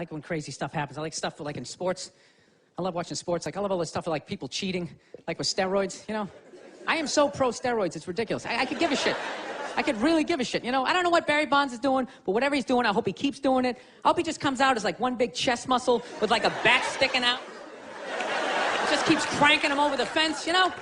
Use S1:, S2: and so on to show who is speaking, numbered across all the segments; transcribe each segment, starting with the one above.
S1: like when crazy stuff happens. I like stuff like in sports. I love watching sports. Like I love all this stuff with like people cheating, like with steroids, you know? I am so pro steroids, it's ridiculous. I could give a shit. I could really give a shit, you know? I don't know what Barry Bonds is doing, but whatever he's doing, I hope he keeps doing it. I hope he just comes out as like one big chest muscle with like a bat sticking out. Just keeps cranking him over the fence, you know?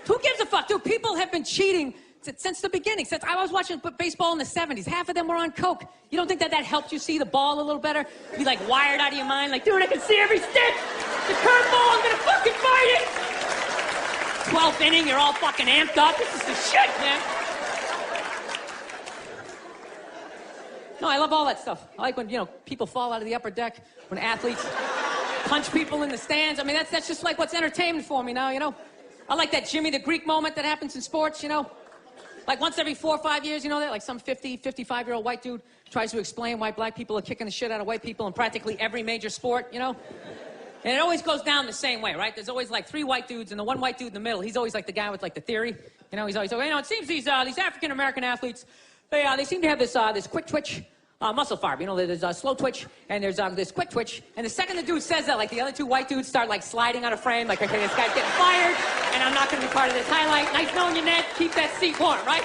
S1: Who gives a fuck? Dude, people have been cheating since the beginning. Since I was watching baseball in the 70s, half of them were on coke. You don't think that helped you see the ball a little better? Be like wired out of your mind, like, dude, I can see every stick. The curveball, I'm gonna fucking fight it. 12th inning, you're all fucking amped up. This is the shit, man. No, I love all that stuff. I like when, you know, people fall out of the upper deck, when athletes punch people in the stands. I mean, that's just like what's entertainment for me now, you know? I like that Jimmy the Greek moment that happens in sports, you know? Like once every 4 or 5 years, you know that? Like some 50, 55-year-old white dude tries to explain why black people are kicking the shit out of white people in practically every major sport, you know? And it always goes down the same way, right? There's always like 3 white dudes, and the one white dude in the middle, he's always like the guy with like the theory. You know, he's always, you know, it seems these African-American athletes, they seem to have this quick twitch muscle fiber. You know, there's a slow twitch, and there's this quick twitch. And the second the dude says that, like the other 2 white dudes start like sliding out of frame, like, okay, this guy's getting fired, and I'm not gonna be part of this highlight. Nice knowing you, Ned. Keep that seat warm, right?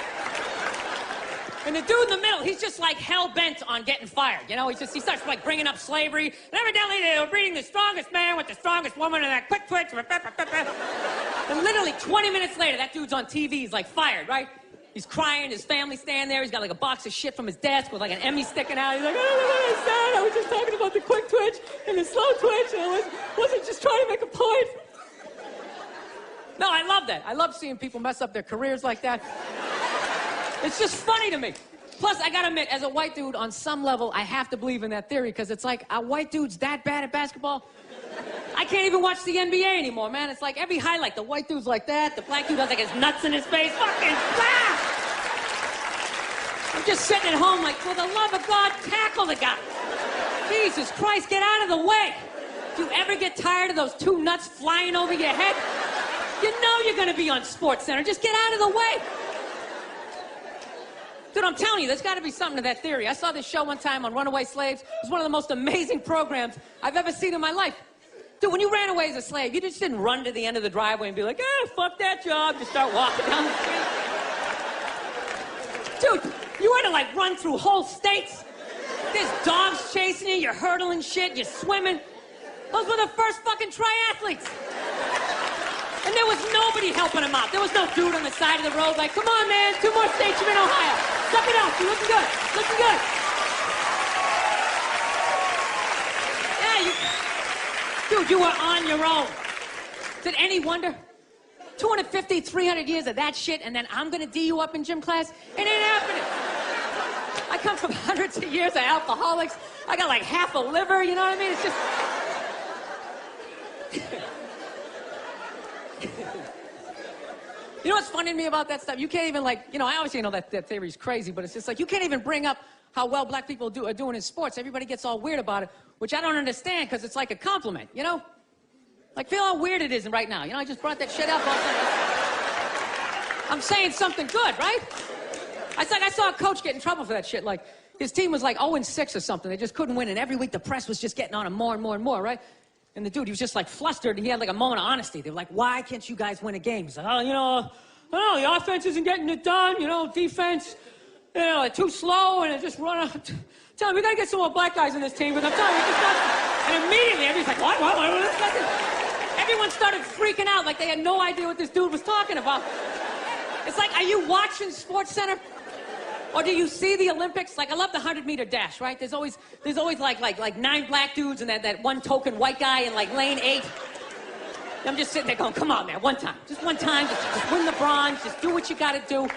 S1: And the dude in the middle, he's just like hell-bent on getting fired. You know, he starts like bringing up slavery. And evidently they were breeding the strongest man with the strongest woman and that quick twitch. And literally 20 minutes later, that dude's on TV. He's like fired, right? He's crying. His family's standing there. He's got like a box of shit from his desk with like an Emmy sticking out. He's like, oh, I'm sad. I was just talking about the quick twitch and the slow twitch. And I wasn't just trying to make a point. No, I love that. I love seeing people mess up their careers like that. It's just funny to me. Plus, I gotta admit, as a white dude, on some level, I have to believe in that theory, because it's like, are white dudes that bad at basketball? I can't even watch the NBA anymore, man. It's like every highlight, the white dude's like that, the black dude has like his nuts in his face. Fucking blah! I'm just sitting at home like, for the love of God, tackle the guy. Jesus Christ, get out of the way. Do you ever get tired of those 2 nuts flying over your head? You know you're gonna be on SportsCenter. Just get out of the way. Dude, I'm telling you, there's got to be something to that theory. I saw this show one time on runaway slaves. It was one of the most amazing programs I've ever seen in my life. Dude, when you ran away as a slave, you just didn't run to the end of the driveway and be like, fuck that job, just start walking down the street. Dude, you had to like run through whole states. There's dogs chasing you, you're hurdling shit, you're swimming. Those were the first fucking triathletes. And there was nobody helping him out. There was no dude on the side of the road like, come on, man, 2 more states, you're in Ohio. Suck it up, you're looking good, looking good. Yeah, dude, you were on your own. Is it any wonder? 250, 300 years of that shit, and then I'm gonna D you up in gym class? It ain't happening. I come from hundreds of years of alcoholics. I got like half a liver, you know what I mean? It's just... You know what's funny to me about that stuff? You can't even like, you know, I obviously know that theory's crazy, but it's just like, you can't even bring up how well black people are doing in sports. Everybody gets all weird about it, which I don't understand, because it's like a compliment, you know? Like, feel how weird it is right now. You know, I just brought that shit up all the time. I'm saying something good, right? I saw a coach get in trouble for that shit. Like, his team was like 0-6 or something. They just couldn't win, and every week the press was just getting on him more and more and more, right? And the dude, he was just like flustered, and he had like a moment of honesty. They were like, why can't you guys win a game? He's like, oh, you know, the offense isn't getting it done, you know, defense, you know, they're too slow, and they just run out. Tell him, we gotta get some more black guys in this team, but I'm telling you, it's not. And immediately, everybody's like, what? Everyone started freaking out like they had no idea what this dude was talking about. It's like, are you watching SportsCenter? Or do you see the Olympics? Like, I love the 100-meter dash, right? There's always like 9 black dudes and that one token white guy in like lane 8. I'm just sitting there going, come on, man, one time. Just one time, just win the bronze, just do what you gotta do. And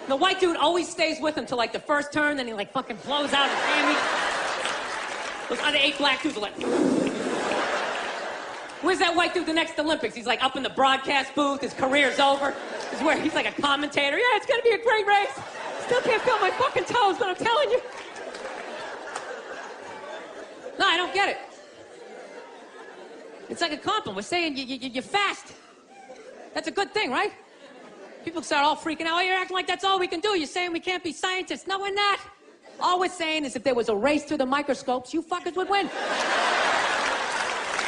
S1: the white dude always stays with him till like the first turn, then he like fucking blows out his hammy. Those other 8 black dudes are like, where's that white dude the next Olympics? He's like up in the broadcast booth, his career's over. He's like a commentator. Yeah, it's gonna be a great race. Still can't feel my fucking toes, but I'm telling you. No, I don't get it. It's like a compliment. We're saying you're fast. That's a good thing, right? People start all freaking out. Oh, you're acting like that's all we can do. You're saying we can't be scientists. No, we're not. All we're saying is if there was a race to the microscopes, you fuckers would win.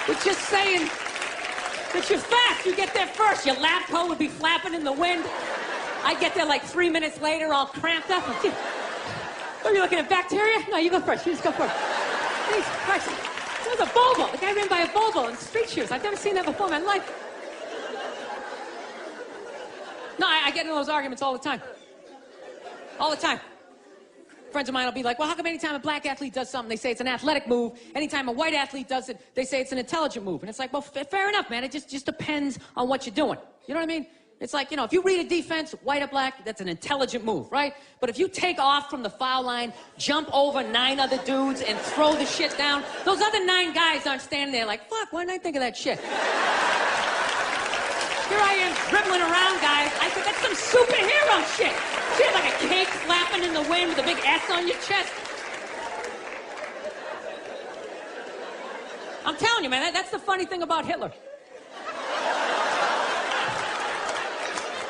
S1: We're just saying that you're fast. You get there first. Your lab coat would be flapping in the wind. I get there like 3 minutes later, all cramped up. Are you looking at bacteria? No, you go first. You just go first. Jesus Christ. It was a Volvo. The guy ran by a Volvo in street shoes. I've never seen that before in my life. No, I get into those arguments all the time. All the time. Friends of mine will be like, well, how come anytime a black athlete does something, they say it's an athletic move. Anytime a white athlete does it, they say it's an intelligent move. And it's like, well, fair enough, man. It just depends on what you're doing. You know what I mean? It's like, you know, if you read a defense, white or black, that's an intelligent move, right? But if you take off from the foul line, jump over 9 other dudes, and throw the shit down, those other 9 guys aren't standing there like, fuck, why didn't I think of that shit? Here I am dribbling around, guys. I think that's some superhero shit. Shit, like a cake flapping in the wind with a big S on your chest. I'm telling you, man, that's the funny thing about Hitler.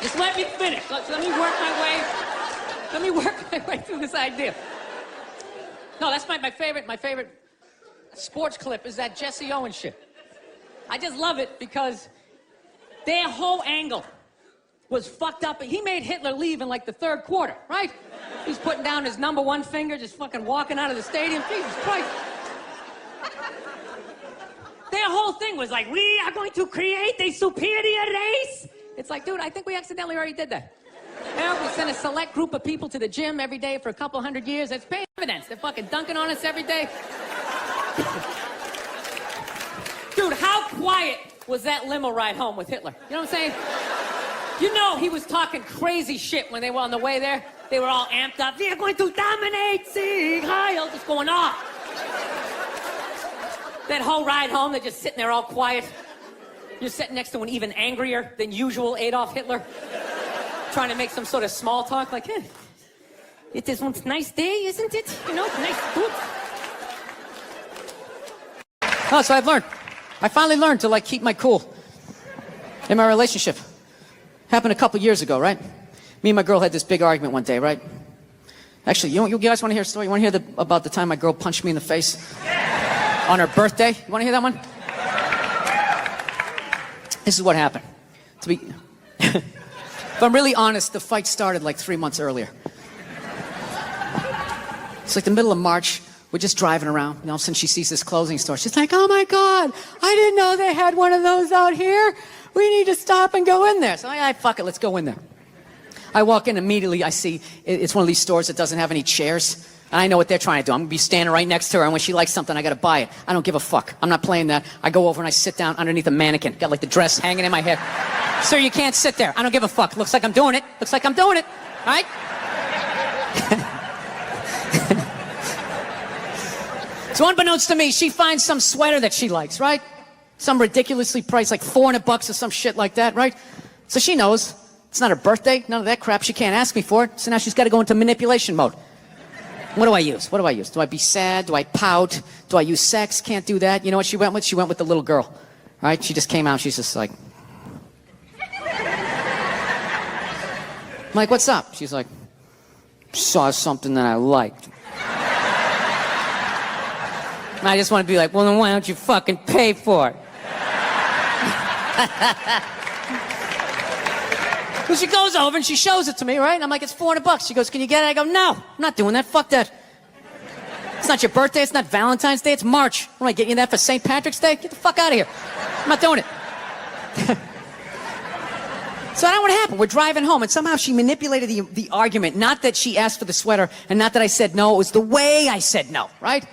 S1: Just let me finish. Let me work my way. Let me work my way through this idea. No, that's my favorite sports clip is that Jesse Owens shit. I just love it because their whole angle was fucked up. He made Hitler leave in like the 3rd quarter, right? He's putting down his number 1 finger, just fucking walking out of the stadium. Jesus Christ. Their whole thing was like, we are going to create a superior race. It's like, dude, I think we accidentally already did that. You know, we sent a select group of people to the gym every day for a couple hundred years. It's paying evidence. They're fucking dunking on us every day. Dude, how quiet was that limo ride home with Hitler? You know what I'm saying? You know he was talking crazy shit when they were on the way there. They were all amped up. We are going to dominate Sieg Heil. Just going off. That whole ride home, they're just sitting there all quiet. You're sitting next to an even angrier than usual Adolf Hitler, trying to make some sort of small talk, like, hey, it is one nice day, isn't it? You know, nice food. Oh, so I've learned. I finally learned to, like, keep my cool in my relationship. Happened a couple years ago, right? Me and my girl had this big argument one day, right? Actually, you guys want to hear a story? You want to hear about the time my girl punched me in the face on her birthday? You want to hear that one? This is what happened. If I'm really honest, the fight started like 3 months earlier. It's like the middle of March. We're just driving around. You know, since she sees this clothing store, she's like, oh my God, I didn't know they had one of those out here. We need to stop and go in there. So I fuck it, let's go in there. I walk in immediately, I see it's one of these stores that doesn't have any chairs. And I know what they're trying to do. I'm going to be standing right next to her, and when she likes something, I got to buy it. I don't give a fuck. I'm not playing that. I go over and I sit down underneath a mannequin. Got like the dress hanging in my head. Sir, you can't sit there. I don't give a fuck. Looks like I'm doing it. Looks like I'm doing it. All right? So unbeknownst to me, she finds some sweater that she likes, right? Some ridiculously priced, like $400 or some shit like that, right? So she knows it's not her birthday, none of that crap. She can't ask me for it. So now she's got to go into manipulation mode. What do I use? What do I use? Do I be sad? Do I pout? Do I use sex? Can't do that. You know what she went with? She went with the little girl, right? She just came out. She's just like, I'm like, what's up? She's like, saw something that I liked. And I just want to be like, well, then why don't you fucking pay for it? Well, she goes over and she shows it to me, right? And I'm like, it's $400. She goes, can you get it? I go, no, I'm not doing that. Fuck that. It's not your birthday. It's not Valentine's Day. It's March. What am I getting you that for St. Patrick's Day? Get the fuck out of here. I'm not doing it. So I don't know what happened. We're driving home, and somehow she manipulated the argument. Not that she asked for the sweater, and not that I said no. It was the way I said no, right?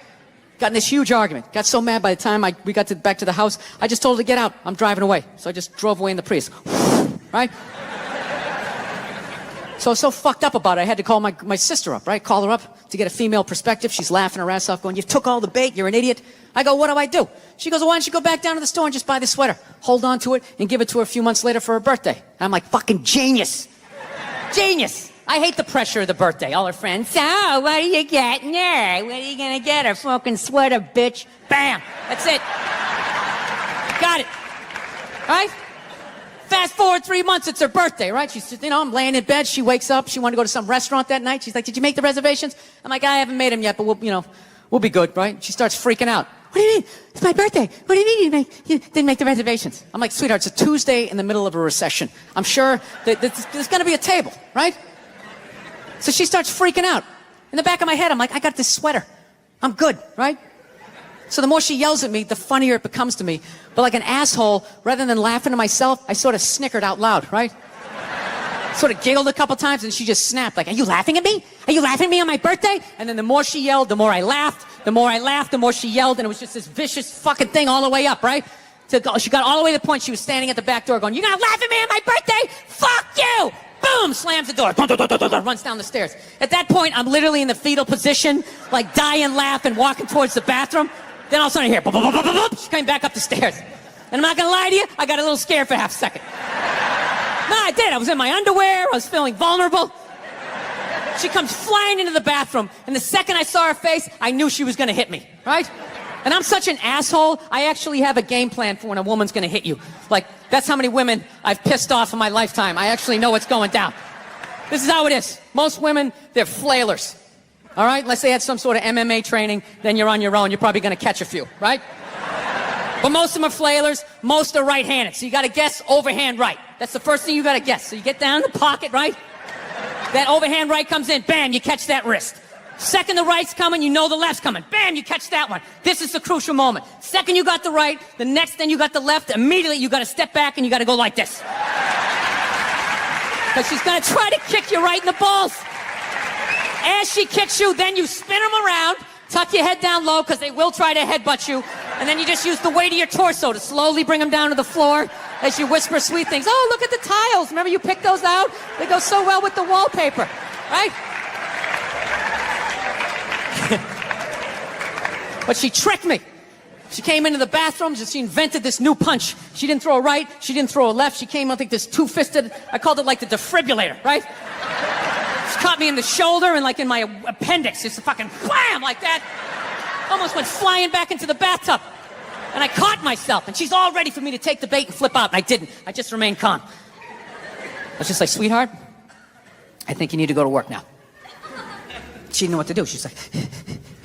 S1: Got in this huge argument. Got so mad by the time we got back to the house, I just told her to get out. I'm driving away. So I just drove away in the Prius. Right? So fucked up about it, I had to call my sister up, right? Call her up to get a female perspective. She's laughing her ass off, going, you took all the bait, you're an idiot. I go, what do I do? She goes, well, why don't you go back down to the store and just buy the sweater, hold on to it, and give it to her a few months later for her birthday. And I'm like, fucking genius. Genius. I hate the pressure of the birthday. All her friends, so, what are you getting her? What are you gonna get her? Fucking sweater, bitch. Bam. That's it. Got it. Right? fast forward 3 months, it's her birthday, right? She's, I'm laying in bed. She wakes up. She wanted to go to some restaurant that night. She's like, did you make the reservations? I'm like, I haven't made them yet, but we'll be good, right? She starts freaking out. What do you mean? It's my birthday. What do you mean you didn't make the reservations? I'm like, sweetheart, it's a Tuesday in the middle of a recession. I'm sure that there's going to be a table, right? So she starts freaking out. In the back of my head, I'm like, I got this sweater. I'm good, right? So the more she yells at me, the funnier it becomes to me. But like an asshole, rather than laughing to myself, I sort of snickered out loud, right? Sort of giggled a couple times, and she just snapped, like, are you laughing at me? Are you laughing at me on my birthday? And then the more she yelled, the more I laughed. The more I laughed, the more she yelled, and it was just this vicious fucking thing all the way up, right? She got all the way to the point she was standing at the back door going, you're gonna laugh at me on my birthday? Fuck you! Boom! Slams the door. Runs down the stairs. At that point, I'm literally in the fetal position, like dying laughing, walking towards the bathroom. Then all of a sudden I hear, she came back up the stairs. And I'm not gonna lie to you, I got a little scared for half a second. No, I did. I was in my underwear. I was feeling vulnerable. She comes flying into the bathroom, and the second I saw her face, I knew she was gonna hit me, right? And I'm such an asshole, I actually have a game plan for when a woman's gonna hit you. Like, that's how many women I've pissed off in my lifetime. I actually know what's going down. This is how it is. Most women, they're flailers. All right? Unless they had some sort of MMA training, then you're on your own. You're probably gonna catch a few, right? But most of them are flailers. Most are right-handed. So you gotta guess overhand right. That's the first thing you gotta guess. So you get down in the pocket, right? That overhand right comes in. Bam, you catch that wrist. Second the right's coming, you know the left's coming. Bam, you catch that one. This is the crucial moment. Second you got the right, the next then you got the left, immediately you gotta step back and you gotta go like this. Because she's gonna try to kick you right in the balls. As she kicks you, then you spin them around, tuck your head down low because they will try to headbutt you, and then you just use the weight of your torso to slowly bring them down to the floor as you whisper sweet things. Oh, look at the tiles. Remember you picked those out? They go so well with the wallpaper, right? But she tricked me. She came into the bathrooms and she invented this new punch. She didn't throw a right, she didn't throw a left. She came, I think, this two-fisted, I called it like the defibrillator, right? She caught me in the shoulder and like in my appendix, just a fucking wham like that. Almost went flying back into the bathtub. And I caught myself, and she's all ready for me to take the bait and flip out, and I didn't. I just remained calm. I was just like, sweetheart, I think you need to go to work now. She didn't know what to do. She's like,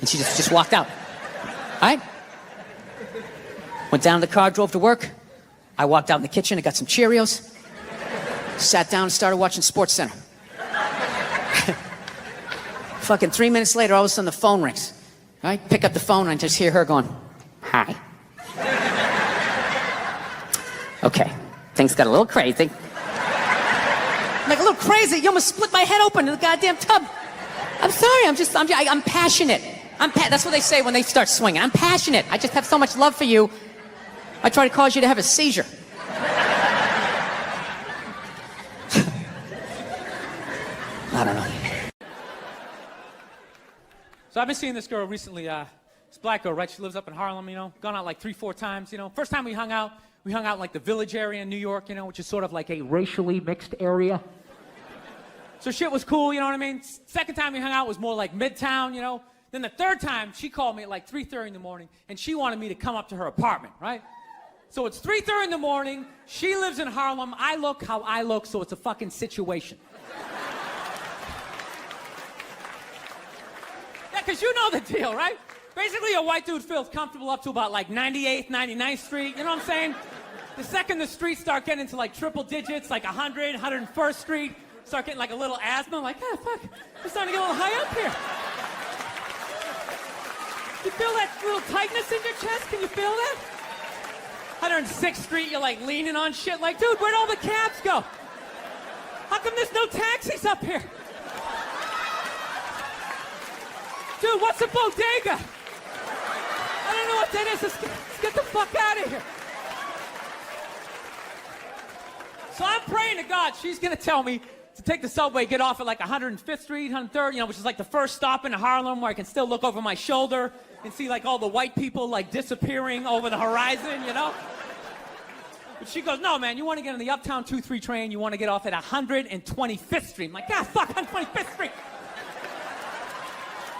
S1: and she just walked out. All right? Went down to the car, drove to work. I walked out in the kitchen, I got some Cheerios, sat down and started watching SportsCenter. Fucking 3 minutes later, all of a sudden the phone rings. All right? Pick up the phone, and I just hear her going, hi. Okay, things got a little crazy. I'm like, a little crazy? You almost split my head open in the goddamn tub. I'm sorry, I'm passionate. That's what they say when they start swinging. I'm passionate. I just have so much love for you. I try to cause you to have a seizure. I don't know.
S2: So I've been seeing this girl recently, this black girl, right? She lives up in Harlem, gone out like 3-4 times, First time we hung out in like the Village area in New York, which is sort of like a racially mixed area. So shit was cool, you know what I mean? Second time we hung out was more like Midtown, Then the third time, she called me at like 3:30 in the morning, and she wanted me to come up to her apartment, right? So it's 3:30 in the morning, she lives in Harlem, I look how I look, so it's a fucking situation. Yeah, because you know the deal, right? Basically, a white dude feels comfortable up to about like 98th, 99th Street, you know what I'm saying? The second the streets start getting into like triple digits, like 100, 101st Street, start getting like a little asthma, like, ah, fuck, I'm starting to get a little high up here. You feel that little tightness in your chest? Can you feel that? 106th Street, you're like leaning on shit, like, dude, where'd all the cabs go? How come there's no taxis up here? Dude, what's a bodega? I don't know what that is. Let's get the fuck out of here. So I'm praying to God she's gonna tell me to take the subway, get off at like 105th Street, 103rd, which is like the first stop in Harlem where I can still look over my shoulder and see like all the white people like disappearing over the horizon, But she goes, no, man, you want to get on the Uptown 2-3 train, you want to get off at 125th Street. I'm like, God, fuck, 125th Street.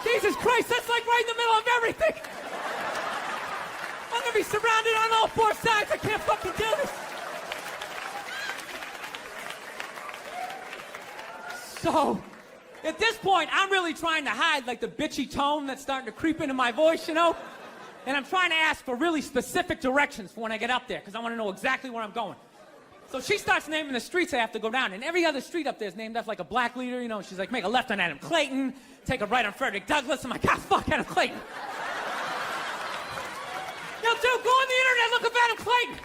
S2: Jesus Christ, that's like right in the middle of everything. I'm going to be surrounded on all four sides. I can't fucking do this. So, at this point, I'm really trying to hide like the bitchy tone that's starting to creep into my voice, you know? And I'm trying to ask for really specific directions for when I get up there, because I want to know exactly where I'm going. So she starts naming the streets I have to go down, and every other street up there is named after like a black leader, you know? She's like, make a left on Adam Clayton, take a right on Frederick Douglass. I'm like, God, fuck Adam Clayton. Yo, dude, go on the internet, look up Adam Clayton.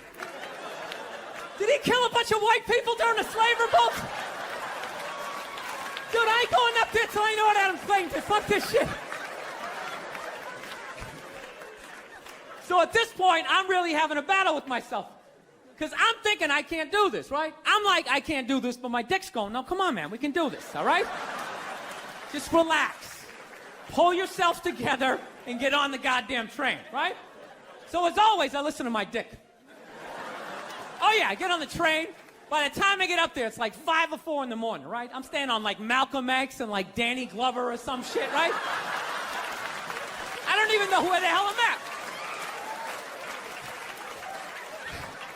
S2: Did he kill a bunch of white people during the slave revolt? Dude, I ain't going up there till I know what Adam Clayton did. Fuck this shit. So at this point, I'm really having a battle with myself. Because I'm thinking I can't do this, right? I'm like, I can't do this, but my dick's going, no, come on, man, we can do this, all right? Just relax. Pull yourself together and get on the goddamn train, right? So as always, I listen to my dick. Oh yeah, I get on the train. By the time I get up there, it's like 5 or 4 in the morning, right? I'm staying on like Malcolm X and like Danny Glover or some shit, right? I don't even know where the hell I'm at.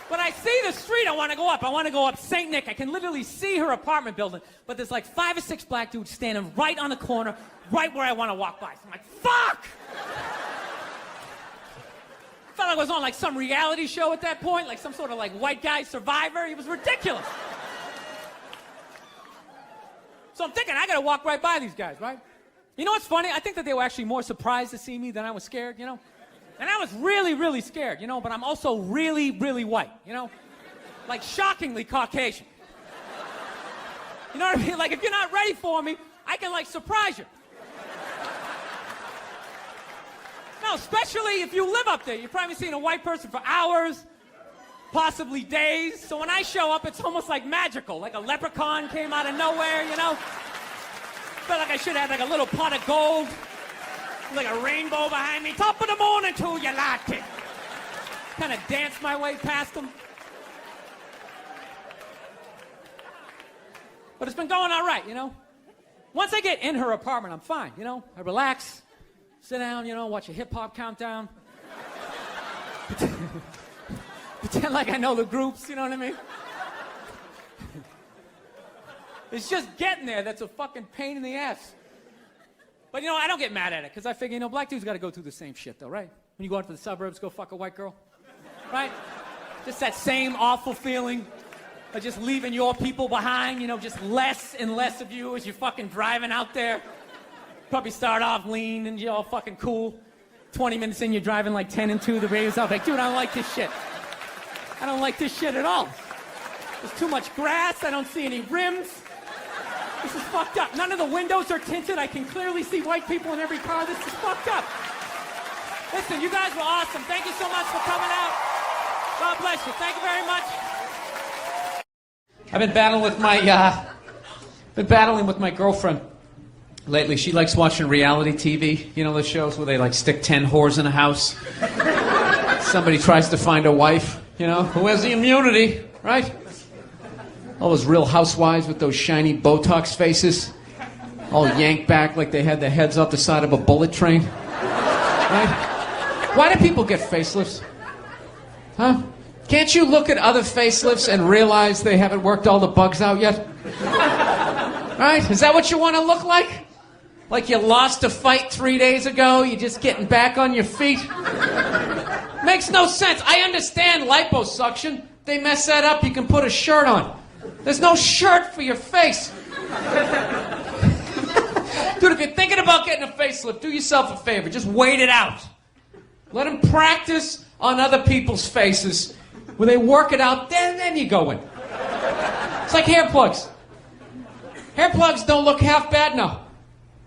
S2: But I see the street I want to go up. I want to go up St. Nick. I can literally see her apartment building, but there's like 5 or 6 black dudes standing right on the corner, right where I want to walk by. So I'm like, fuck! Felt like I was on like some reality show at that point, like some sort of like white guy survivor. It was ridiculous. So I'm thinking, I gotta walk right by these guys, right? You know what's funny? I think that they were actually more surprised to see me than I was scared, you know? And I was really, really scared, you know, but I'm also really, really white, you know? Like shockingly Caucasian. You know what I mean? Like if you're not ready for me, I can like surprise you. No, especially if you live up there. You've probably seen a white person for hours, possibly days. So when I show up, it's almost like magical. Like a leprechaun came out of nowhere, you know? Felt like I should have like a little pot of gold, like a rainbow behind me. Top of the morning to you, latte. Kind of danced my way past them. But it's been going all right, you know? Once I get in her apartment, I'm fine, you know? I relax. Sit down, you know, watch a hip-hop countdown. Pretend like I know the groups, you know what I mean? It's just getting there that's a fucking pain in the ass. But, you know, I don't get mad at it, because I figure, you know, black dudes got to go through the same shit, though, right? When you go out to the suburbs, go fuck a white girl, right? Just that same awful feeling of just leaving your people behind, you know, just less and less of you as you're fucking driving out there. Probably start off lean and you're all fucking cool. 20 minutes in, you're driving like 10 and 2, the radio's off. Like, dude, I don't like this shit. I don't like this shit at all. There's too much grass, I don't see any rims. This is fucked up. None of the windows are tinted. I can clearly see white people in every car. This is fucked up. Listen, you guys were awesome. Thank you so much for coming out. God bless you. Thank you very much. I've been battling with my girlfriend lately. She likes watching reality TV. You know those shows where they like stick 10 whores in a house? Somebody tries to find a wife, you know, who has the immunity, right? All those real housewives with those shiny Botox faces, all yanked back like they had their heads off the side of a bullet train, right? Why do people get facelifts? Huh? Can't you look at other facelifts and realize they haven't worked all the bugs out yet? Right? Is that what you want to look like? Like you lost a fight 3 days ago, you're just getting back on your feet? Makes no sense. I understand liposuction. They mess that up, you can put a shirt on. There's no shirt for your face. Dude, if you're thinking about getting a facelift, do yourself a favor. Just wait it out. Let them practice on other people's faces. When they work it out, then you go in. It's like hair plugs. Hair plugs don't look half bad now.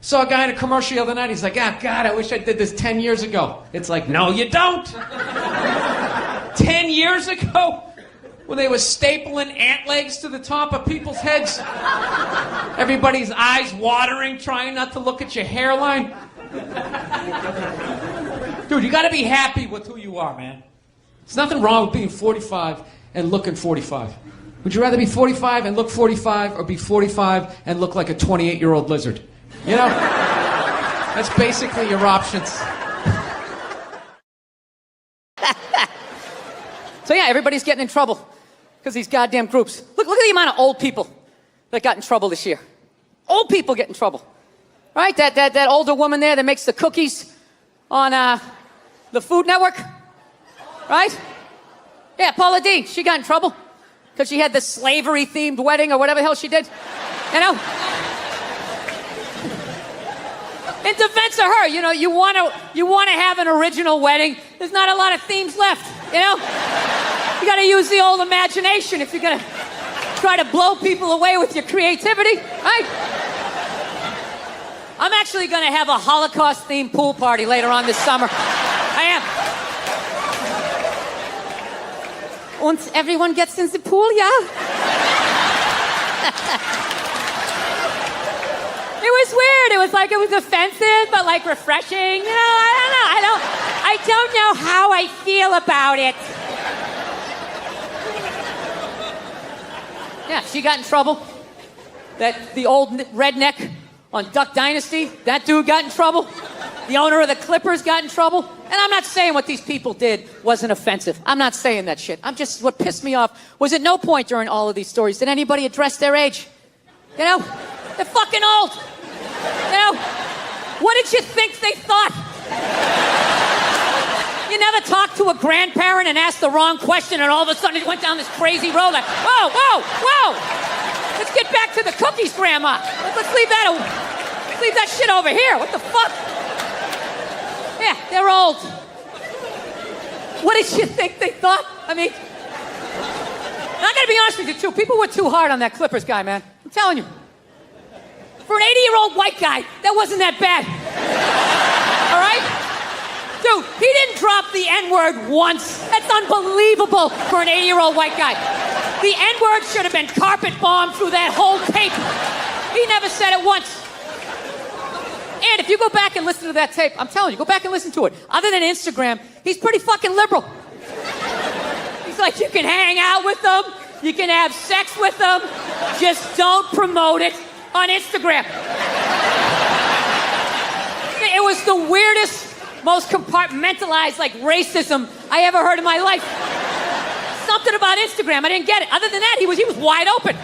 S2: Saw a guy in a commercial the other night. He's like, ah, God, I wish I did this 10 years ago. It's like, no, you don't. 10 years ago? When they were stapling ant legs to the top of people's heads. Everybody's eyes watering, trying not to look at your hairline. Dude, you gotta be happy with who you are, man. There's nothing wrong with being 45 and looking 45. Would you rather be 45 and look 45 or be 45 and look like a 28-year-old lizard? You know? That's basically your options.
S1: So yeah, everybody's getting in trouble because these goddamn groups. Look at the amount of old people that got in trouble this year. Old people get in trouble. Right? That older woman there that makes the cookies on the Food Network. Right? Yeah, Paula Deen. She got in trouble because she had the slavery-themed wedding or whatever the hell she did. You know? In defense of her, you know, you want to have an original wedding. There's not a lot of themes left, you know? You got to use the old imagination if you're going to try to blow people away with your creativity, right? I'm actually going to have a Holocaust-themed pool party later on this summer. I am. And everyone gets in the pool, yeah? It was weird. It was like, it was offensive, but like refreshing. You know, I don't know how I feel about it. Yeah, she got in trouble. The old redneck on Duck Dynasty, that dude got in trouble. The owner of the Clippers got in trouble. And I'm not saying what these people did wasn't offensive. I'm not saying that shit. What pissed me off was at no point during all of these stories did anybody address their age. You know? They're fucking old. You know? What did you think they thought? You never talked to a grandparent and asked the wrong question and all of a sudden it went down this crazy road like, whoa. Let's get back to the cookies, Grandma. Let's leave that shit over here. What the fuck? Yeah, they're old. What did you think they thought? I mean, I gotta be honest with you too. People were too hard on that Clippers guy, man. I'm telling you. For an 80-year-old white guy, that wasn't that bad. All right? Dude, he didn't drop the N-word once. That's unbelievable for an 80-year-old white guy. The N-word should have been carpet bombed through that whole tape. He never said it once. And if you go back and listen to that tape, I'm telling you, go back and listen to it. Other than Instagram, he's pretty fucking liberal. He's like, you can hang out with them, you can have sex with them, just don't promote it on Instagram. It was the weirdest, most compartmentalized, like, racism I ever heard in my life. Something about Instagram, I didn't get it. Other than that, he was wide open.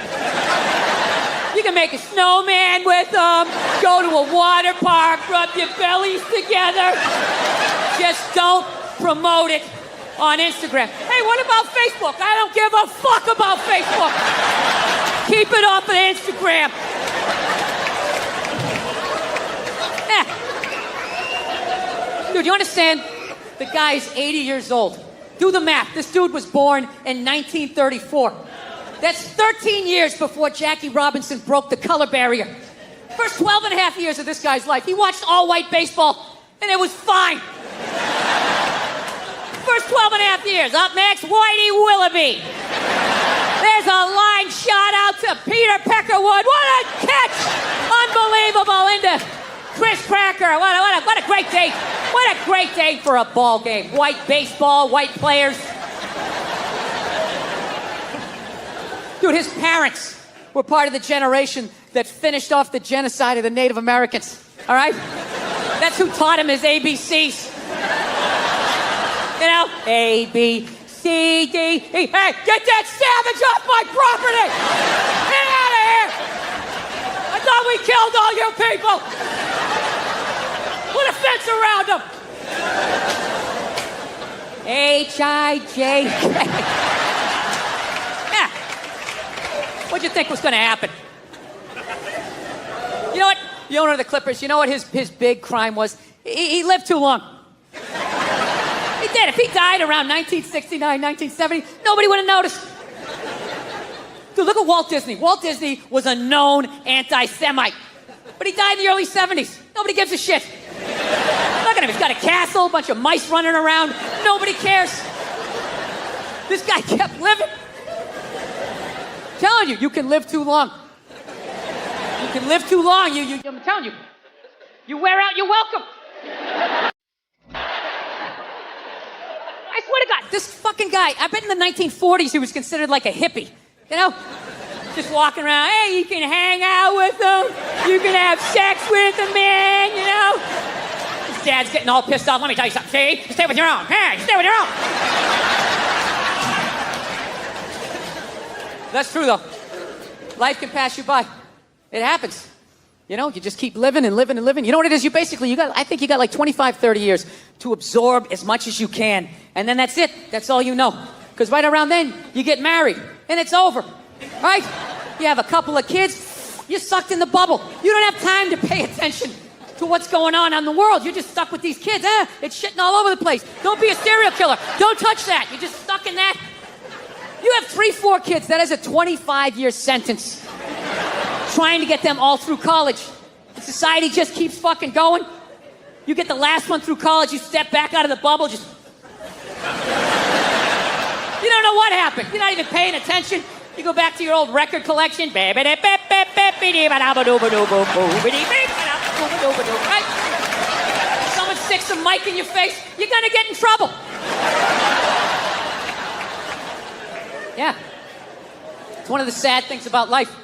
S1: You can make a snowman with them, go to a water park, rub your bellies together. Just don't promote it on Instagram. Hey, what about Facebook? I don't give a fuck about Facebook. Keep it off of Instagram. Yeah. Dude, you understand? The guy's 80 years old. Do the math. This dude was born in 1934. That's 13 years before Jackie Robinson broke the color barrier. First 12 and a half years of this guy's life, he watched all-white baseball, and it was fine. First 12 and a half years. Up next, Whitey Willoughby. There's a line shot out to Peter Peckerwood. What a catch! Unbelievable into Chris Cracker. What a great day. What a great day for a ball game. White baseball, white players. Dude, his parents were part of the generation that finished off the genocide of the Native Americans. All right? That's who taught him his ABCs. You know? A, B, C, D, E. Hey, get that savage off my property! Get out of here! I thought we killed all you people! Put a fence around them! H-I-J-K. Yeah. What'd you think was going to happen? You know what? The owner of the Clippers, you know what his big crime was? He lived too long. He did. If he died around 1969, 1970, nobody would have noticed. Dude, look at Walt Disney. Walt Disney was a known anti-Semite. But he died in the early 70s. Nobody gives a shit. Look at him. He's got a castle, a bunch of mice running around. Nobody cares. This guy kept living. I'm telling you, you can live too long. You can live too long. I'm telling you. You wear out your welcome. I swear to God, this fucking guy, I bet in the 1940s he was considered like a hippie. You know? Just walking around, hey, you can hang out with them. You can have sex with them, man, you know? His dad's getting all pissed off. Let me tell you something. See? You stay with your own. Hey, stay with your own. That's true, though. Life can pass you by. It happens. You know, you just keep living and living and living. You know what it is? I think you got like 25, 30 years to absorb as much as you can. And then that's it. That's all you know. Because right around then, you get married. And it's over. Right? You have a couple of kids. You're sucked in the bubble. You don't have time to pay attention to what's going on in the world. You're just stuck with these kids. It's shitting all over the place. Don't be a serial killer. Don't touch that. You're just stuck in that. You have 3, 4 kids. That is a 25-year sentence. Trying to get them all through college. Society just keeps fucking going. You get the last one through college, you step back out of the bubble, just... You don't know what happened. You're not even paying attention. You go back to your old record collection. Right? Someone sticks a mic in your face, you're gonna get in trouble. Yeah. It's one of the sad things about life.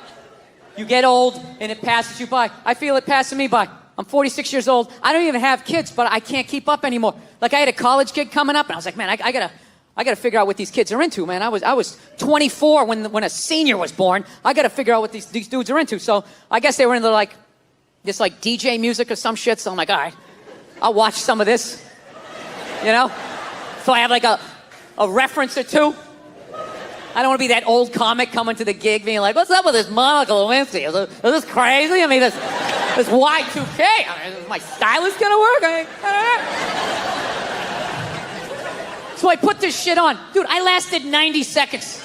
S1: You get old and it passes you by. I feel it passing me by. I'm 46 years old. I don't even have kids, but I can't keep up anymore. Like I had a college kid coming up, and I was like, man, I gotta figure out what these kids are into, man. I was 24 when a senior was born. I gotta figure out what these dudes are into. So I guess they were into like this like DJ music or some shit. So I'm like, all right, I'll watch some of this. You know? So I have like a reference or two. I don't want to be that old comic coming to the gig being like, what's up with this Monica Lewinsky? Is this crazy? I mean, this Y2K. I mean, is my stylist going to work? So I put this shit on. Dude, I lasted 90 seconds.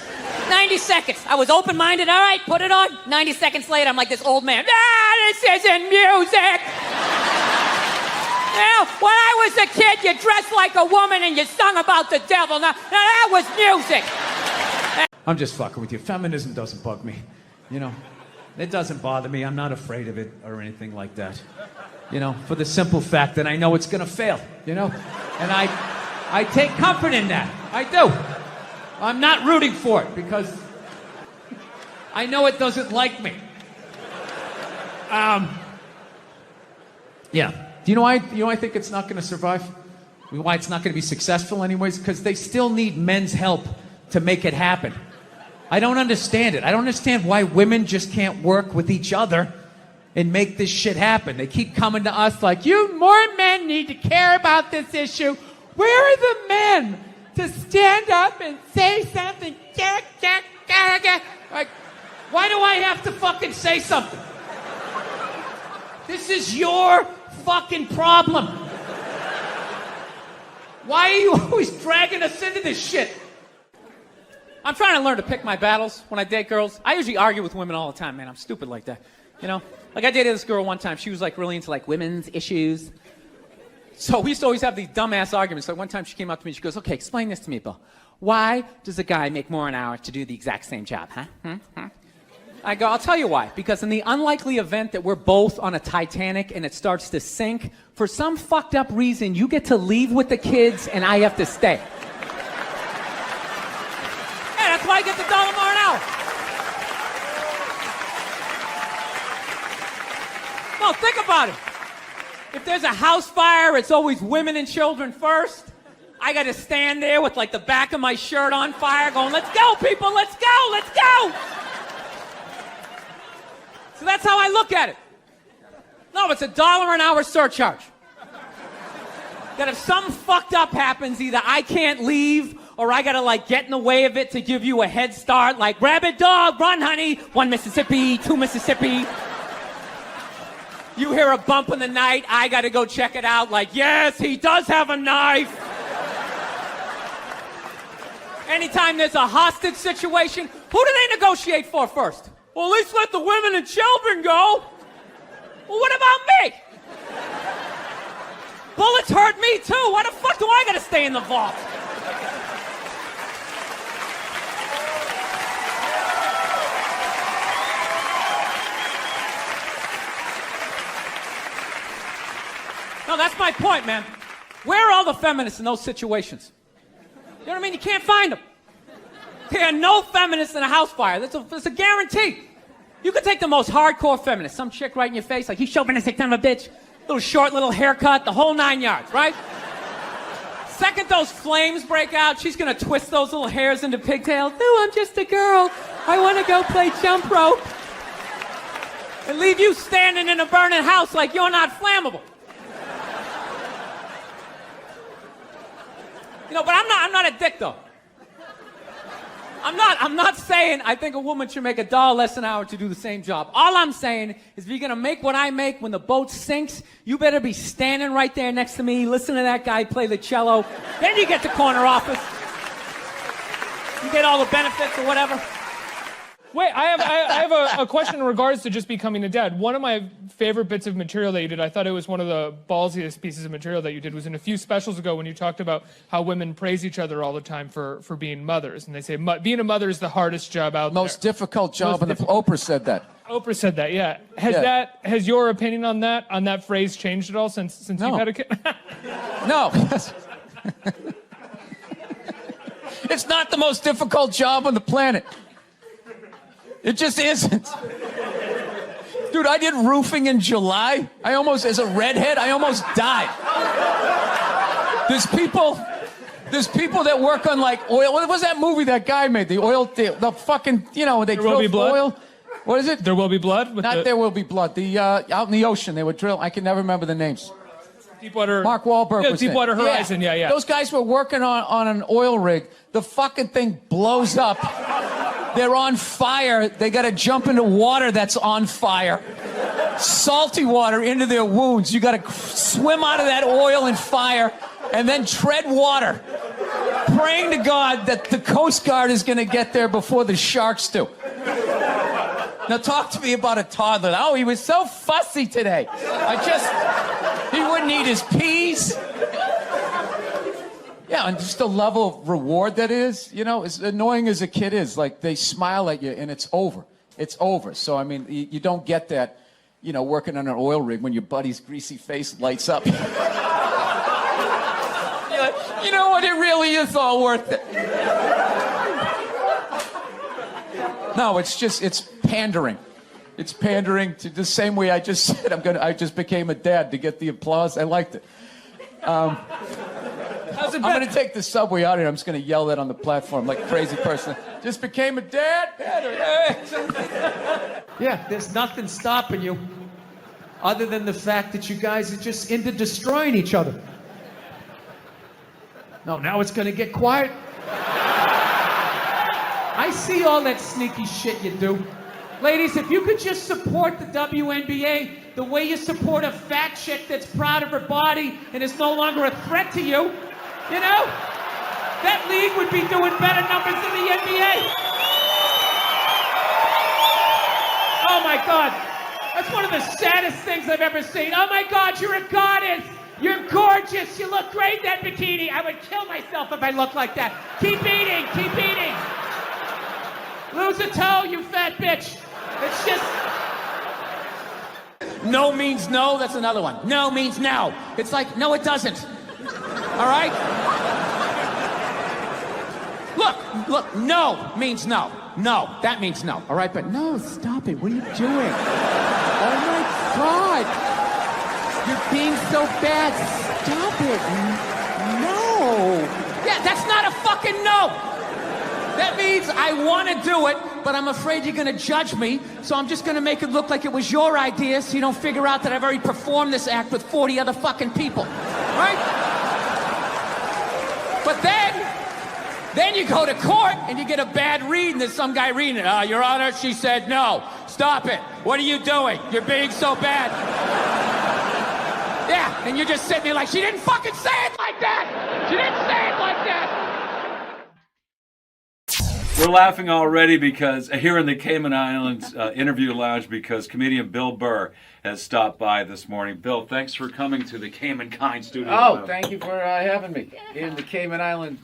S1: 90 seconds. I was open-minded. All right, put it on. 90 seconds later, I'm like this old man. This isn't music. Now, when I was a kid, you dressed like a woman and you sung about the devil. Now that was music.
S3: I'm just fucking with you. Feminism doesn't bug me, you know. It doesn't bother me. I'm not afraid of it or anything like that. You know, for the simple fact that I know it's gonna fail, you know? And I take comfort in that. I do. I'm not rooting for it because I know it doesn't like me. Yeah. Do you know why I think it's not gonna survive? Why it's not gonna be successful anyways? Because they still need men's help to make it happen. I don't understand it. I don't understand why women just can't work with each other and make this shit happen. They keep coming to us like, more men need to care about this issue. Where are the men to stand up and say something? Like, why do I have to fucking say something? This is your fucking problem. Why are you always dragging us into this shit?
S2: I'm trying to learn to pick my battles when I date girls. I usually argue with women all the time, man. I'm stupid like that. You know? Like I dated this girl one time. She was like really into like women's issues. So we used to always have these dumbass arguments. Like one time she came up to me, she goes, okay, explain this to me, Bill. Why does a guy make more an hour to do the exact same job, huh? I go, I'll tell you why. Because in the unlikely event that we're both on a Titanic and it starts to sink, for some fucked up reason, you get to leave with the kids and I have to stay. That's why I get the $1 more an hour. No, think about it. If there's a house fire, it's always women and children first. I got to stand there with like the back of my shirt on fire going, let's go, people, let's go, let's go. So that's how I look at it. No, it's $1 an hour surcharge. That if something fucked up happens, either I can't leave or I gotta like get in the way of it to give you a head start, like rabid dog, run honey, 1 Mississippi, 2 Mississippi. You hear a bump in the night, I gotta go check it out, like yes, he does have a knife. Anytime there's a hostage situation, who do they negotiate for first? Well, at least let the women and children go. Well, what about me? Bullets hurt me too. Why the fuck do I gotta stay in the vault? No, that's my point, man. Where are all the feminists in those situations? You know what I mean? You can't find them. There are no feminists in a house fire. That's a guarantee. You could take the most hardcore feminist, some chick right in your face, like, you chauvinistic son of a bitch, little short, little haircut, the whole 9 yards, right? Second those flames break out, she's gonna twist those little hairs into pigtails. No, I'm just a girl. I wanna go play jump rope. and leave you standing in a burning house like you're not flammable. You know, but I'm not a dick, though. I'm not saying I think a woman should make $1 less an hour to do the same job. All I'm saying is if you're going to make what I make when the boat sinks, you better be standing right there next to me, listen to that guy play the cello. Then you get the corner office. You get all the benefits or whatever.
S4: Wait, I have a question in regards to just becoming a dad. One of my favorite bits of material that you did, I thought it was one of the ballsiest pieces of material that you did, was in a few specials ago when you talked about how women praise each other all the time for being mothers. And they say being a mother is the hardest job out there.
S5: Most difficult job, and Oprah said that.
S4: Oprah said that, yeah. Has your opinion on that phrase changed at all since you've had a kid?
S5: No. It's not the most difficult job on the planet. It just isn't. Dude, I did roofing in July. As a redhead, I almost died. There's people that work on like oil. What was that movie that guy made? The oil, the fucking, they drill oil. What is it?
S4: There Will Be Blood?
S5: There Will Be Blood. The out in the ocean, they would drill. I can never remember the names.
S4: Deepwater.
S5: Mark Wahlberg was
S4: Deepwater
S5: in it.
S4: Horizon, yeah.
S5: Those guys were working on an oil rig. The fucking thing blows up. They're on fire. They got to jump into water that's on fire. Salty water into their wounds. You got to swim out of that oil and fire and then tread water, praying to God that the Coast Guard is going to get there before the sharks do. Now talk to me about a toddler. Oh, he was so fussy today. He wouldn't eat his peas. Yeah, and just the level of reward that is, as annoying as a kid is, like they smile at you and it's over. It's over. So, I mean, you don't get that, working on an oil rig when your buddy's greasy face lights up. You're like, you know what, it really is all worth it. No, it's pandering. It's pandering to the same way I just said I just became a dad to get the applause. I liked it. I'm going to take the subway out here. I'm just going to yell that on the platform like a crazy person. Just became a dad.
S3: Yeah, there's nothing stopping you other than the fact that you guys are just into destroying each other. No, now it's going to get quiet. I see all that sneaky shit you do. Ladies, if you could just support the WNBA the way you support a fat chick that's proud of her body and is no longer a threat to you, that league would be doing better numbers than the NBA. Oh my God. That's one of the saddest things I've ever seen. Oh my God, you're a goddess. You're gorgeous. You look great in that bikini. I would kill myself if I looked like that. Keep eating. Keep eating. Lose a toe, you fat bitch. It's just...
S1: No means no, that's another one. No means no. It's like, no, it doesn't. All right? Look, no means no. No, that means no. All right, but no, stop it. What are you doing? Oh my God. You're being so bad. Stop it. No. Yeah, that's not a fucking no. That means I want to do it, but I'm afraid you're going to judge me, so I'm just going to make it look like it was your idea so you don't figure out that I've already performed this act with 40 other fucking people. Right? But then you go to court and you get a bad read and there's some guy reading it. Your Honor, she said no. Stop it. What are you doing? You're being so bad. Yeah, and you're just sitting there like, she didn't fucking say it like that. She didn't say it like that.
S6: We're laughing already because here in the Cayman Islands interview lounge because comedian Bill Burr has stopped by this morning. Bill, thanks for coming to the Cayman Kind studio.
S5: Oh, thank you for having me in the Cayman Island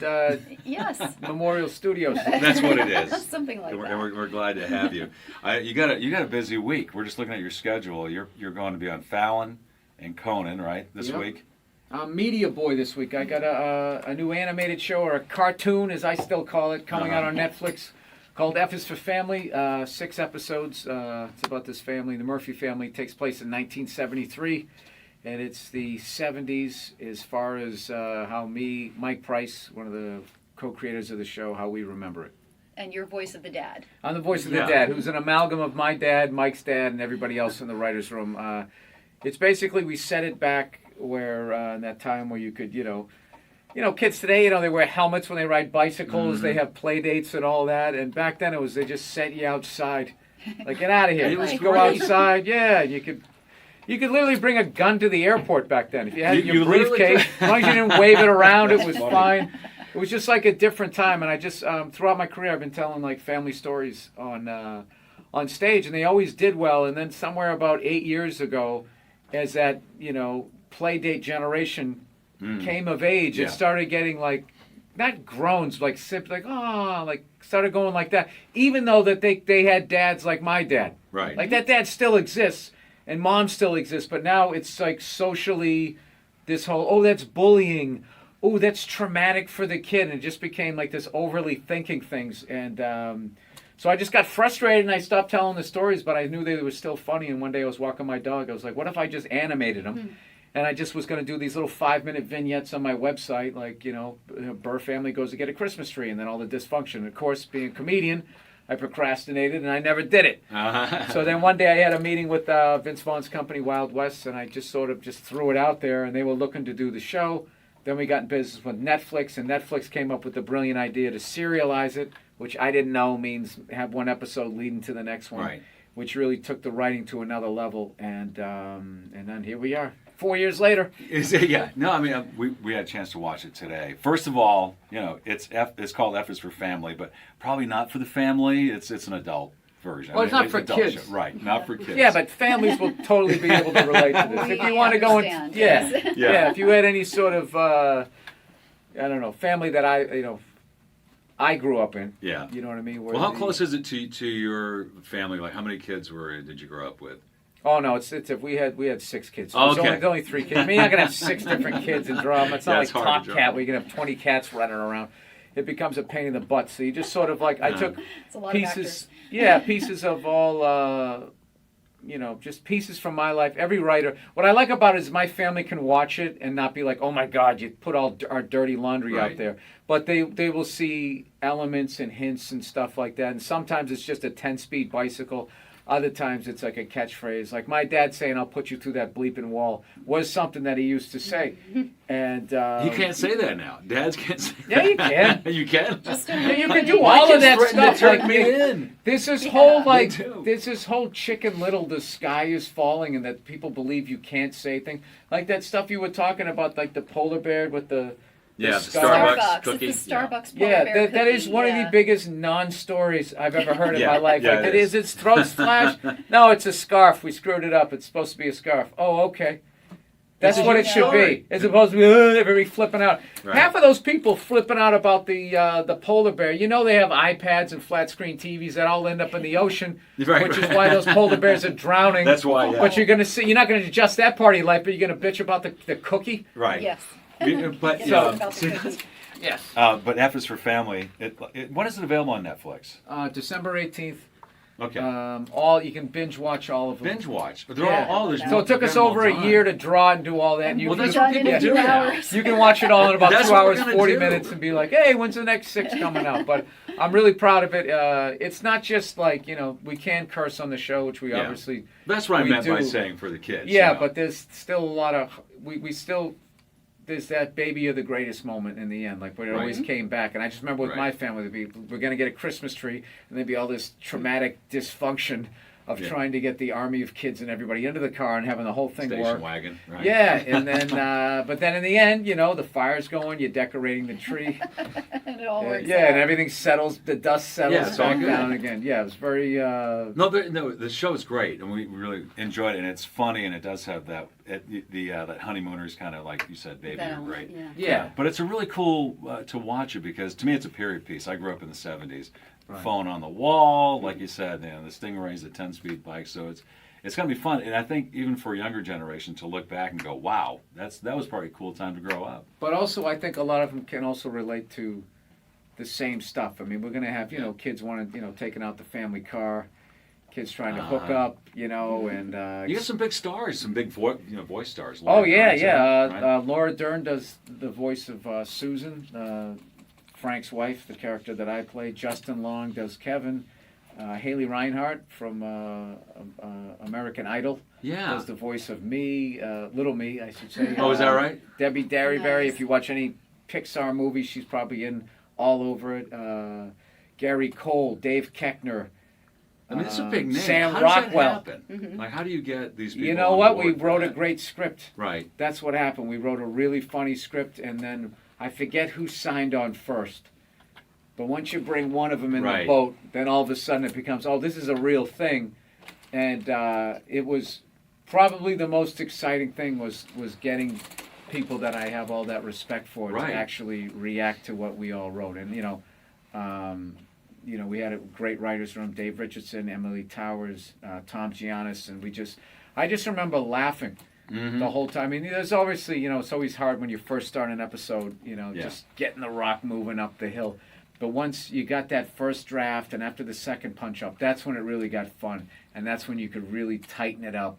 S5: Memorial Studios.
S6: That's what it is.
S7: Something like that.
S6: And we're glad to have you. You got a busy week. We're just looking at your schedule. You're going to be on Fallon and Conan, right, this week?
S5: I'm Media Boy this week. I got a new animated show, or a cartoon as I still call it, coming out on Netflix called F is for Family. 6 episodes. It's about this family, the Murphy family. It takes place in 1973, and it's the 70s as far as how Mike Price, one of the co-creators of the show, how we remember it.
S7: And your voice of the dad.
S5: I'm the voice of the
S6: Yeah.
S5: dad, who's an amalgam of my dad, Mike's dad, and everybody else in the writers' room. It's basically we set it back where in that time where you could, kids today, they wear helmets when they ride bicycles. They have play dates and all that. And back then they just sent you outside, like get out of here.
S6: It was
S5: Go
S6: great.
S5: outside. Yeah, you could literally bring a gun to the airport back then if you had
S6: You
S5: your
S6: literally
S5: briefcase. As long as you didn't wave it around, it was fine. It was just like a different time, and I just throughout my career I've been telling like family stories on stage, and they always did well. And then somewhere about 8 years ago, as that play date generation came of age,
S6: Yeah.
S5: it started getting like not groans, like simply like like started going like that. Even though that they had dads like my dad,
S6: Right.
S5: Like that dad still exists, and mom still exists, but now it's like socially, this whole that's bullying. Oh, that's traumatic for the kid, and it just became like this overly thinking things, and so I just got frustrated and I stopped telling the stories, but I knew they were still funny. And one day I was walking my dog, I was like, what if I just animated them? And I just was going to do these little 5-minute vignettes on my website, like BURR family goes to get a Christmas tree, and then all the dysfunction. And of course, being a comedian, I procrastinated and I never did it. So then one day I had a meeting with Vince Vaughn's company, Wild West, and I just sort of just threw it out there, and they were looking to do the show. Then we got in business with Netflix, and Netflix came up with the brilliant idea to serialize it, which I didn't know means have one episode leading to the next one,
S6: Right.
S5: which really took the writing to another level. And then here we are, 4 years later.
S6: Yeah. No, I mean, we had a chance to watch it today. First of all, it's called F is for Family, but probably not for the family. It's an adult version.
S5: Well, it's not for
S6: adult
S5: kids.
S6: show. Right, not for kids.
S5: Yeah, but families will totally be able to relate to this. If you want to go and
S7: understand,
S5: yeah,
S7: yes.
S5: yeah, if you had any sort of I don't know, family that I grew up in.
S6: Yeah.
S5: You know what I mean?
S6: Well, how close is it to your family? Like, how many kids did you grow up with?
S5: Oh no, it's if we had 6 kids. So
S6: Okay.
S5: there's only 3 kids. I mean, you're not gonna have 6 different kids in drama. It's
S6: Yeah,
S5: not
S6: it's
S5: like
S6: hard to
S5: Top
S6: draw.
S5: Cat where you can have 20 cats running around. It becomes a pain in the butt. So you just sort of like I took
S7: It's a lot of
S5: pieces,
S7: actors.
S5: yeah, pieces of all. Just pieces from my life. Every writer. What I like about it is my family can watch it and not be like, "Oh my God, you put all our dirty laundry
S6: Right.
S5: out there." But they will see elements and hints and stuff like that. And sometimes it's just a 10-speed bicycle. Other times it's like a catchphrase. Like my dad saying, "I'll put you through that bleeping wall," was something that he used to say. And
S6: You can't say that now. Dads can't say
S5: Yeah, you
S6: that.
S5: can.
S6: You can?
S5: Yeah, you can do all of that stuff. Like
S6: me in.
S5: There's this whole
S6: they do.
S5: there's this whole Chicken Little, the sky is falling, and that people believe you can't say things like that stuff you were talking about, like the polar bear with the
S6: Yeah, the
S5: scar.
S6: Starbucks cookie.
S7: It's the Starbucks
S5: Yeah,
S7: polar bear
S5: that is
S7: cookie,
S5: one of
S7: yeah.
S5: the biggest non-stories I've ever heard in
S6: Yeah,
S5: my life.
S6: yeah,
S5: Like
S6: it
S5: it is. Its throat splash. No, it's a scarf. We screwed it up. It's supposed to be a scarf. Oh, okay. That's
S6: It's a
S5: what it
S6: huge
S5: should
S6: story.
S5: be. As opposed to be everybody flipping out.
S6: Right.
S5: Half of those people flipping out about the polar bear. They have iPads and flat screen TVs that all end up in the ocean,
S6: Right,
S5: which is
S6: right.
S5: why those polar bears are drowning.
S6: That's why, yeah.
S5: But you're not going to adjust that part of your life, but you're going to bitch about the cookie.
S6: Right.
S7: Yes.
S6: But
S7: Yes,
S5: So-
S7: about the cookies.
S5: Yes.
S6: but F is for Family. When is it available on Netflix?
S5: December 18th.
S6: Okay.
S5: All you can binge watch all of them.
S6: Binge watch. They're
S5: Yeah.
S6: all there's
S5: So it took us over a year to draw and do all that. And you
S6: Well,
S5: can,
S6: that's what
S7: Done in
S6: people
S7: a few
S6: do now.
S7: hours.
S5: you can watch it all in about
S6: That's
S5: 2
S6: what we're
S5: hours,
S6: gonna
S5: 40
S6: do.
S5: minutes, and be like, "Hey, when's the next 6 coming out?" But I'm really proud of it. It's not just like we can curse on the show, which we
S6: Yeah.
S5: obviously.
S6: That's what I
S5: we
S6: meant by
S5: do.
S6: saying for the kids.
S5: Yeah,
S6: you know.
S5: but there's still a lot of we still. There's that baby of the greatest moment in the end, like when it
S6: Right.
S5: always came back. And I just remember with
S6: Right.
S5: my family, we're going to get a Christmas tree, and there'd be all this traumatic dysfunction of
S6: Yeah.
S5: trying to get the army of kids and everybody into the car and having the whole thing
S6: Station
S5: work.
S6: wagon. Right.
S5: Yeah, and then, but then in the end, the fire's going, you're decorating the tree.
S7: And it all works
S5: Yeah,
S7: out.
S5: and everything settles, the dust settles
S6: Yeah, it's all
S5: back
S6: good.
S5: down again. Yeah, it was very.
S6: No, the show's great, and we really enjoyed it. And it's funny, and it does have that that honeymooners kind of like you said, baby,
S7: That
S6: you're
S7: element,
S6: great.
S7: yeah.
S5: Yeah.
S6: But it's a really cool to watch it because to me it's a period piece. I grew up in the '70s, phone on the wall, like you said, the Stingray's a 10-speed bike, so it's going to be fun. And I think even for a younger generation to look back and go, wow, that was probably a cool time to grow up.
S5: But also, I think a lot of them can also relate to the same stuff. I mean, we're going to have, kids wanting, taking out the family car, kids trying to hook up, and.
S6: You got some big stars, some big voice stars.
S5: Oh,
S6: Laura
S5: yeah,
S6: Dern's in it,
S5: yeah.
S6: right?
S5: Laura Dern does the voice of Susan,
S8: Frank's wife, the character that I play. Justin Long does Kevin. Haley Reinhardt from American Idol does the voice of me, little me, I should say.
S6: Oh, is that right?
S8: Debbie Derryberry.
S7: Nice.
S8: If you watch any Pixar movies, she's probably in all over it. Gary Cole, Dave Koechner.
S6: I mean, it's a big name.
S8: Sam
S6: how does
S8: Rockwell.
S6: that happen? Like, how do you get these people?
S8: You know
S6: on
S8: what?
S6: board
S8: We
S6: for
S8: wrote a
S6: that?
S8: great script.
S6: Right.
S8: That's what happened. We wrote a really funny script, and then I forget who signed on first. But once you bring one of them in the boat, then all of a sudden it becomes, oh, this is a real thing. And it was probably the most exciting thing was getting people that I have all that respect for to actually react to what we all wrote. And, we had a great writers' room, Dave Richardson, Emily Towers, Tom Giannis, and I just remember laughing the whole time. I mean, there's obviously, it's always hard when you first start an episode, just getting the rock moving up the hill. But once you got that first draft and after the second punch up, that's when it really got fun. And that's when you could really tighten it up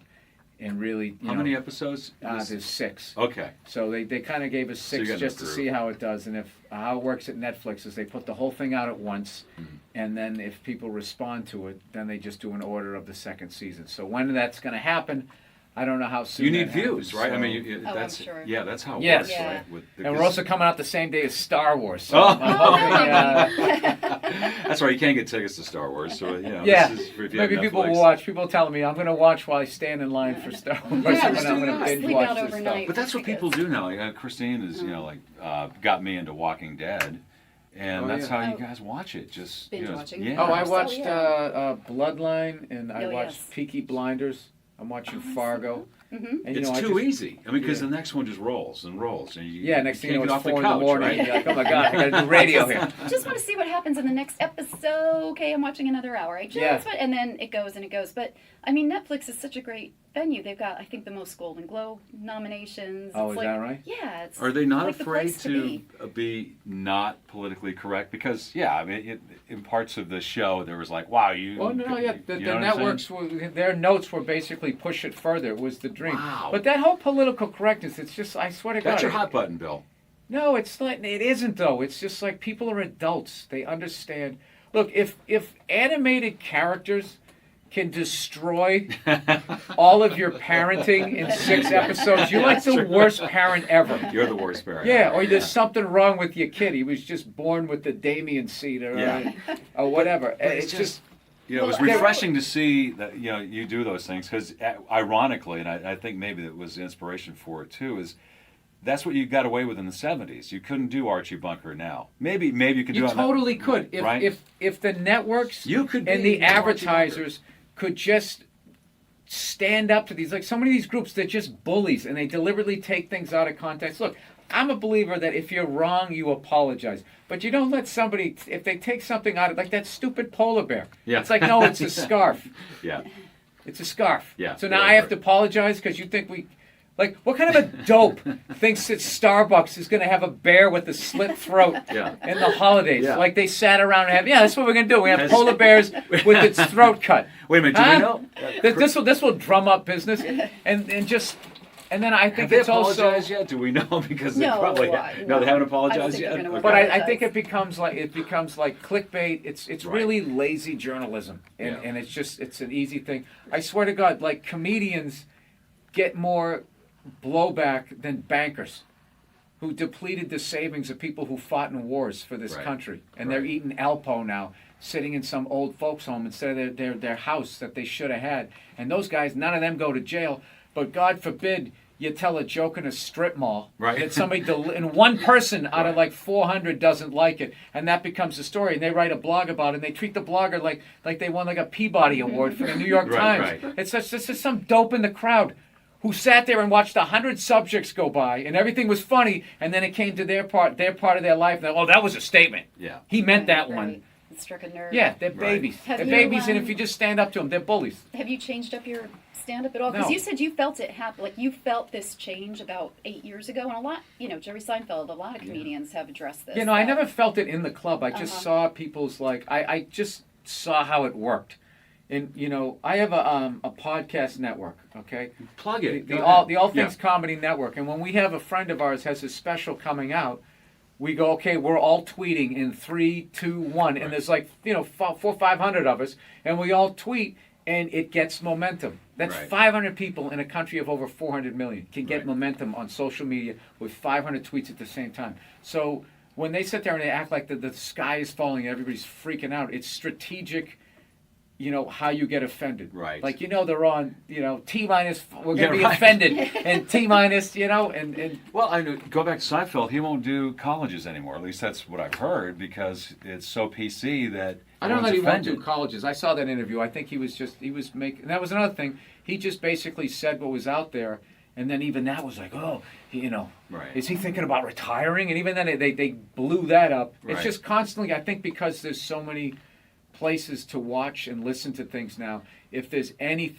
S8: and really,
S6: How many episodes?
S8: There's 6.
S6: Okay.
S8: So they kind of gave us 6 just to see how it does. And how it works at Netflix is they put the whole thing out at once. And then if people respond to it, then they just do an order of the second season. So when that's going to happen, I don't know how soon.
S6: You need
S8: that
S6: views,
S8: happens,
S6: right?
S8: so.
S6: I mean, that's
S7: I'm sure.
S6: yeah, that's how it
S8: Yes.
S6: works,
S7: Yeah.
S6: right?
S8: And we're also coming out the same day as Star Wars. So
S6: Oh.
S8: I'm hoping,
S6: that's right. You can't get tickets to Star Wars, so
S8: yeah,
S6: This is, if you have
S8: maybe people
S6: Netflix.
S8: will watch. People telling me I'm going to watch while I stand in line for Star Wars.
S7: Yeah,
S8: and
S7: just
S8: I'm
S7: do
S8: going to
S7: that.
S8: binge
S7: Sleep
S8: watch
S7: out
S8: this
S7: overnight.
S8: stuff.
S6: But that's what people do now. Like, Christine is, got me into Walking Dead, and that's how you guys watch it. Just
S7: Binge watching.
S6: Yeah.
S8: Oh, I
S7: So,
S8: watched
S7: yeah.
S8: Bloodline, and I
S7: Oh,
S8: watched
S7: yes.
S8: Peaky Blinders. I'm watching Fargo. And,
S6: It's
S8: I
S6: too
S8: just-
S6: easy. I mean, because
S8: Yeah.
S6: the next one just rolls and rolls, and you
S8: Yeah, next thing
S6: can't
S8: you know,
S6: get
S8: it's
S6: off
S8: 4
S6: the
S8: in the
S6: couch,
S8: morning.
S6: right?
S8: And you're like, oh my God, I got to do radio here.
S7: Just want to see what happens in the next episode. Okay, I'm watching another hour. And then it goes and it goes. But I mean, Netflix is such a great venue. They've got, I think, the most Golden Globe nominations.
S8: Oh,
S7: It's
S8: is that right?
S7: Yeah. It's
S6: Are they not
S7: like the
S6: afraid
S7: place
S6: to
S7: be.
S6: be not politically correct? Because I mean, in parts of the show, there was like, "Wow, you."
S8: Oh no, yeah, the
S6: you know what I'm saying?
S8: networks their notes were basically push it further. It was the dream.
S6: Wow.
S8: But that whole political correctness, it's just, I swear to God.
S6: That's your hot button, Bill.
S8: No, it's like, it isn't though. It's just like people are adults. They understand. Look, if animated characters can destroy all of your parenting in 6 episodes, you're like the worst parent ever.
S6: You're the worst parent.
S8: Yeah, or there's something wrong with your kid. He was just born with the Damien seed or whatever. It's just
S6: it was refreshing to see that you do those things because, ironically, and I think maybe that was the inspiration for it too, is that's what you got away with in the 70s. You couldn't do Archie Bunker now. Maybe you could do
S8: you
S6: it.
S8: totally could if the networks
S6: You could
S8: and
S6: be
S8: the advertisers could just stand up to these, like so many of these groups, they're just bullies and they deliberately take things out of context. Look, I'm a believer that if you're wrong, you apologize. But you don't let somebody, if they take something out of, like that stupid polar bear.
S6: Yeah.
S8: It's like, no, it's a scarf.
S6: Yeah.
S8: It's a scarf.
S6: Yeah.
S8: So now I have to apologize because you think we, like, what kind of a dope thinks that Starbucks is going to have a bear with a slit throat in the holidays?
S6: Yeah.
S8: Like they sat around and have, that's what we're going to do. We have polar bears with its throat cut.
S6: Wait a minute, do we know?
S8: This will drum up business and then I think
S6: Have they
S8: it's also.
S6: apologized yet? Do we know? Because they
S7: No,
S6: probably
S7: no.
S6: they haven't
S7: I don't
S6: apologized
S7: think
S6: yet.
S7: they're gonna
S6: Okay.
S8: But I
S7: apologize.
S8: think it becomes like clickbait. It's
S6: Right.
S8: really lazy journalism, and it's an easy thing. I swear to God, like comedians get more blowback than bankers, who depleted the savings of people who fought in wars for this country, and they're eating Alpo now, sitting in some old folks' home instead of their house that they should have had. And those guys, none of them go to jail. But God forbid you tell a joke in a strip mall that somebody and one person out of like 400 doesn't like it, and that becomes a story. And they write a blog about it, and they treat the blogger like they won like a Peabody Award for the New York Times.
S6: Right.
S8: It's just some dope in the crowd who sat there and watched 100 subjects go by, and everything was funny, and then it came to their part of their life, and that was a statement.
S6: Yeah.
S8: He meant that
S7: Right.
S8: one.
S7: It struck a nerve.
S8: Yeah, they're babies.
S7: Have
S8: They're
S7: you,
S8: babies, and if you just stand up to them, they're bullies.
S7: Have you changed up your stand-up at all? Because
S8: No.
S7: you said you felt it happen. Like you felt this change about 8 years ago, and a lot, Jerry Seinfeld, a lot of comedians have addressed this.
S8: I
S7: that-
S8: never felt it in the club. I just saw people's I just saw how it worked. And I have a podcast network, okay?
S6: Plug it.
S8: The All Things Comedy Network. And when we have a friend of ours has a special coming out, we go, okay, we're all tweeting in 3, 2, 1, and there's like 500 of us, and we all tweet, and it gets momentum. That's 500 people in a country of over 400 million can get momentum on social media with 500 tweets at the same time. So when they sit there and they act like the sky is falling and everybody's freaking out, it's strategic. How you get offended.
S6: Right.
S8: Like, they're on, T minus, we're going to be offended. And T minus, and.
S6: Well, I know, go back to Seinfeld, he won't do colleges anymore. At least that's what I've heard, because it's so PC that
S8: I don't know that he
S6: offended.
S8: won't do colleges. I saw that interview. I think he was making, and that was another thing. He just basically said what was out there. And then even that was like, is he thinking about retiring? And even then they blew that up. It's just constantly, I think, because there's so many places to watch and listen to things now. If there's any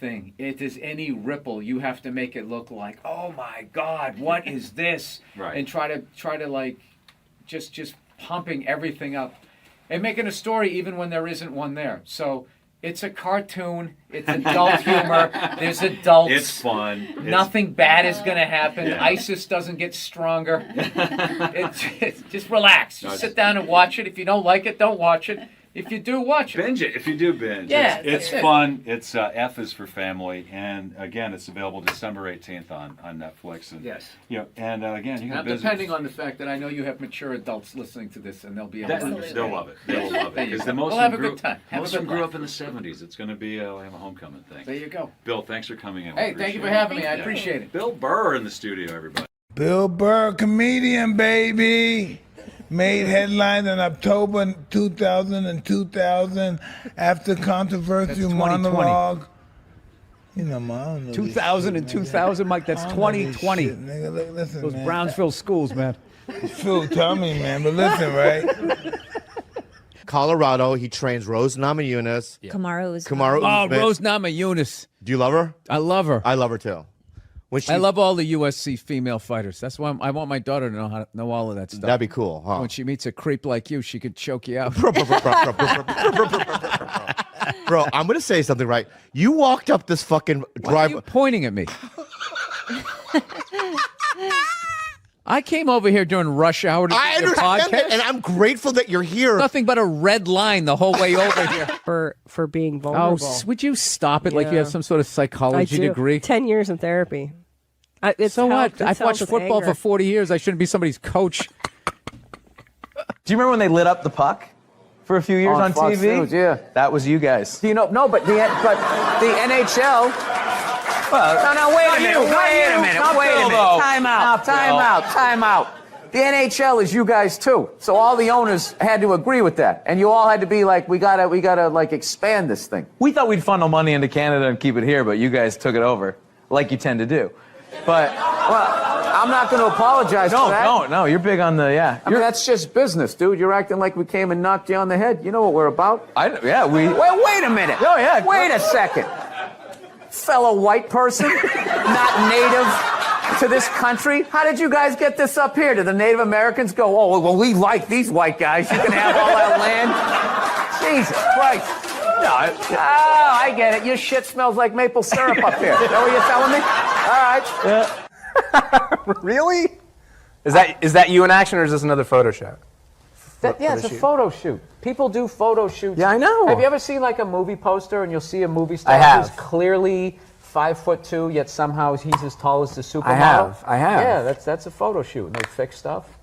S8: ripple, you have to make it look like, oh my God, what is this? And try to like just pumping everything up and making a story even when there isn't one there. So it's a cartoon. It's adult humor. There's adults.
S6: It's fun.
S8: Nothing bad is going to happen. Yeah. ISIS doesn't get stronger. It's just relax. Just sit down and watch it. If you don't like it, don't watch it. If you do, watch it.
S6: Binge it. If you do binge.
S8: Yeah,
S6: it's fun. It's F is for family. And again, it's available December 18th on Netflix. And,
S8: yes.
S6: And again, you
S8: now,
S6: can
S8: depending on the fact that I know you have mature adults listening to this, and they'll be able to understand.
S6: They'll love it. They will love it. Because most
S8: we'll have a good time.
S6: Most of them grew up in the 70s. It's going to be a homecoming thing.
S8: There you go.
S6: Bill, thanks for coming in.
S8: Hey, thank you for having me. I appreciate it.
S6: Bill Burr in the studio, everybody.
S9: Bill Burr, comedian, baby. Made headlines in October 2000 and 2000 after controversial monologue. Man, I don't know
S10: 2000 and 2000, Mike, that's 2020.
S9: Nigga, look, listen,
S10: Those
S9: man.
S10: Brownsville schools, man.
S9: Phil, tell me, man, but listen, right?
S11: Colorado, he trains Rose Namajunas.
S12: Yeah. Kamaru
S11: Usman.
S10: Rose Namajunas.
S11: Do you love her?
S10: I love her.
S11: I love her too.
S10: I love all the USC female fighters. That's why I want my daughter to know all of that stuff.
S11: That'd be cool, huh?
S10: When she meets a creep like you, she could choke you out.
S11: Bro, I'm going to say something, right? You walked up this fucking
S10: Why
S11: drive.
S10: are you pointing at me? I came over here during rush hour to do your podcast.
S11: That, and I'm grateful that you're here.
S10: Nothing but a red line the whole way over here.
S12: For being vulnerable.
S10: Oh, would you stop it like you have some sort of psychology degree?
S12: 10 years in therapy.
S10: So what? I've watched football for 40 years. I shouldn't be somebody's coach.
S13: Do you remember when they lit up the puck for a few years on
S10: Fox
S13: TV?
S10: News, yeah.
S13: That was you guys.
S10: Do you know? No, but the NHL.
S13: Well,
S10: No, wait a minute. Wait a minute. Time out. The NHL is you guys too. So all the owners had to agree with that, and you all had to be like, we gotta like expand this thing.
S13: We thought we'd funnel money into Canada and keep it here, but you guys took it over, like you tend to do. But
S10: I'm not going to apologize for that.
S13: No, you're big on the
S10: I mean, that's just business, dude. You're acting like we came and knocked you on the head. You know what we're about.
S13: Wait a minute.
S10: Oh yeah. Wait a second. Fellow white person, not native to this country. How did you guys get this up here? Did the Native Americans go, oh, well, we like these white guys. You can have all that land. Jesus Christ. No, I get it. Your shit smells like maple syrup up here. Is that what you're telling me? All right.
S13: Really? Is that you in action, or is this another photo shoot?
S10: It's a photo shoot. People do photo shoots.
S13: Yeah, I know.
S10: Have you ever seen like a movie poster and you'll see a movie star who's clearly 5'2", yet somehow he's as tall as the supermodel?
S13: I have.
S10: Yeah, that's a photo shoot. And they fix stuff.